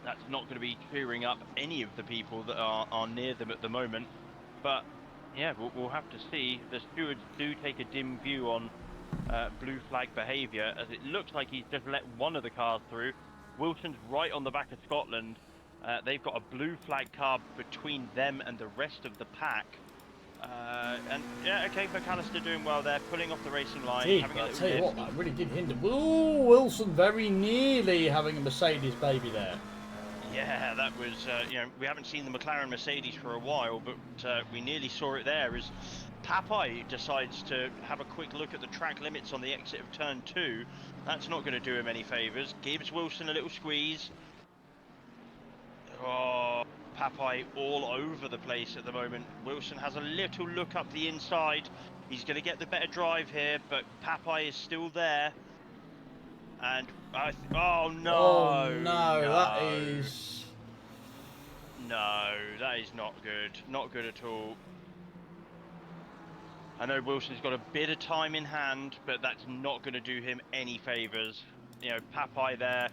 That's not going to be cheering up any of the people that are near them at the moment. But yeah, we'll have to see. The stewards do take a dim view on blue flag behaviour, as it looks like he's just let one of the cars through. Wilson's right on the back of Scotland. They've got a blue flag car between them and the rest of the pack. And yeah, okay, McAllister doing well there, pulling off the racing line. Gee, I'll tell you what, that really did hinder. Ooh, Wilson very nearly having a Mercedes baby there. Yeah, that was, you know, we haven't seen the McLaren Mercedes for a while, but we nearly saw it there as Papai decides to have a quick look at the track limits on the exit of turn 2. That's not going to do him any favours. Gives Wilson a little squeeze. Oh, Papai all over the place at the moment. Wilson has a little look up the inside. He's going to get the better drive here, but Papai is still there. And oh no! Oh no, that is... No, that is not good. Not good at all. I know Wilson's got a bit of time in hand, but that's not going to do him any favours. You know, Papai there.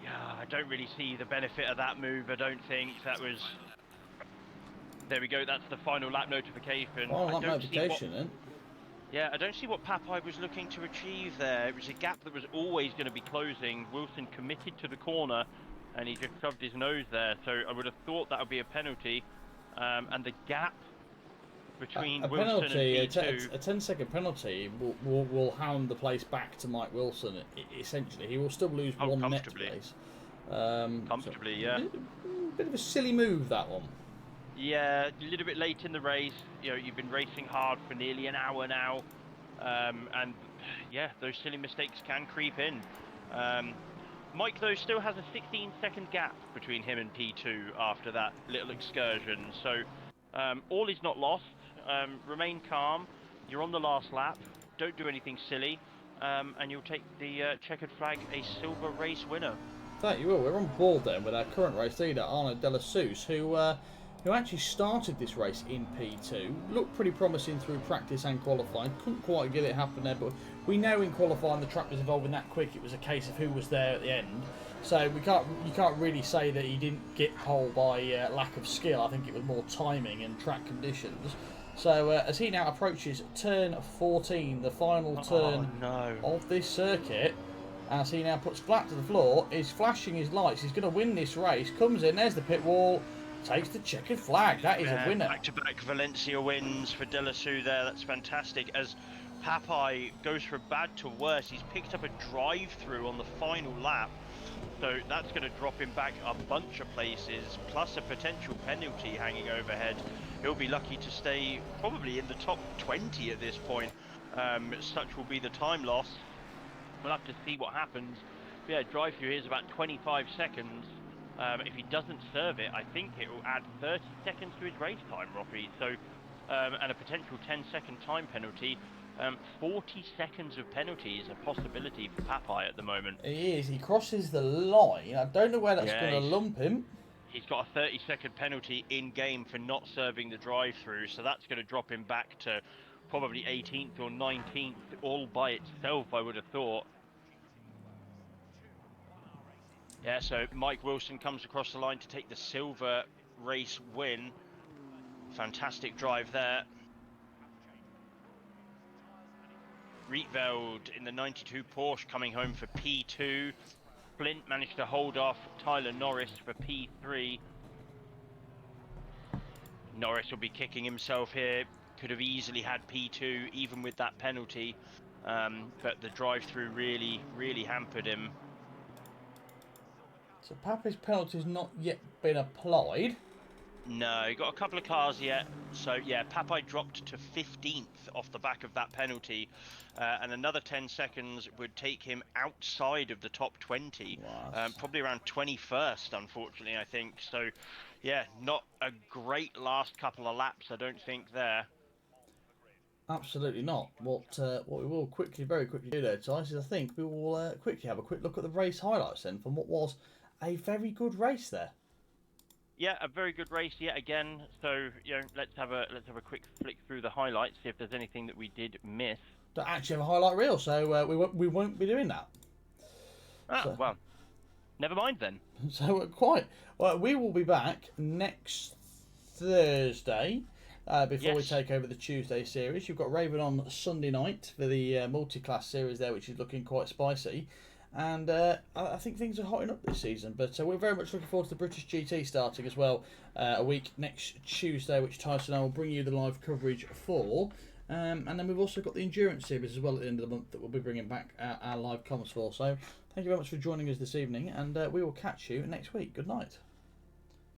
Yeah, I don't really see the benefit of that move. I don't think that was. There we go. That's the final lap notification. Final lap notification, then. Yeah, I don't see what Papai was looking to achieve there. It was a gap that was always going to be closing. Wilson committed to the corner, and he just shoved his nose there. So I would have thought that would be a penalty. And the gap between Wilson and P2... A 10-second penalty will hound the place back to Mike Wilson, essentially. He will still lose one net place. Comfortably, yeah. Bit of a silly move, that one. Yeah, a little bit late in the race. You know, you've been racing hard for nearly an hour now, and yeah, those silly mistakes can creep in. Mike, though, still has a 16-second gap between him and P2 after that little excursion, so all is not lost. Remain calm. You're on the last lap. Don't do anything silly, and you'll take the checkered flag a silver race winner. That you will. We're on board then with our current race leader, Arnaud De La Souce, who actually started this race in P2. Looked pretty promising through practice and qualifying. Couldn't quite get it happen there, but we know in qualifying the track was evolving that quick. It was a case of who was there at the end. So you can't really say that he didn't get pole by lack of skill. I think it was more timing and track conditions. So as he now approaches turn 14, the final turn of this circuit, as he now puts flat to the floor, is flashing his lights. He's going to win this race. Comes in, there's the pit wall. takes the checkered flag. That is a winner. Back-to-back Valencia wins for Delasu there. That's fantastic. As Papai goes from bad to worse, he's picked up a drive-through on the final lap. So that's going to drop him back a bunch of places, plus a potential penalty hanging overhead. He'll be lucky to stay probably in the top 20 at this point. Such will be the time loss. We'll have to see what happens. But yeah, drive-through here is about 25 seconds. If he doesn't serve it, I think it will add 30 seconds to his race time, Rocky. So, and a potential 10-second time penalty. 40 seconds of penalty is a possibility for Papai at the moment. He is. He crosses the line. I don't know where that's going to lump him. He's got a 30-second penalty in-game for not serving the drive-through, so that's going to drop him back to probably 18th or 19th all by itself, I would have thought. Yeah, so Mike Wilson comes across the line to take the silver race win. Fantastic drive there. Rietveld in the 92 Porsche coming home for P2. Flint managed to hold off Tyler Norris for P3. Norris will be kicking himself here. Could have easily had P2 even with that penalty. But the drive-through really hampered him. So Papa's penalty's not yet been applied. No, he got a couple of cars yet. So yeah, Papai dropped to 15th off the back of that penalty. And another 10 seconds would take him outside of the top 20. Wow. Probably around 21st, unfortunately, I think. So yeah, not a great last couple of laps, I don't think, there. Absolutely not. What we will very quickly do there, Tice, is I think we will quickly have a quick look at the race highlights then from what was a very good race there. Yeah, a very good race yet again. So you know, let's have a quick flick through the highlights, see if there's anything that we did miss. Don't actually have a highlight reel, so we won't be doing that. Well, never mind then. So we will be back next Thursday. Before we take over the Tuesday series. You've got Raven on Sunday night for the multi-class series there, which is looking quite spicy. And I think things are hotting up this season. But we're very much looking forward to the British GT starting as well a week next Tuesday, which Tyson and I will bring you the live coverage for. And then we've also got the Endurance series as well at the end of the month that we'll be bringing back our live comments for. So thank you very much for joining us this evening, and we will catch you next week. Good night.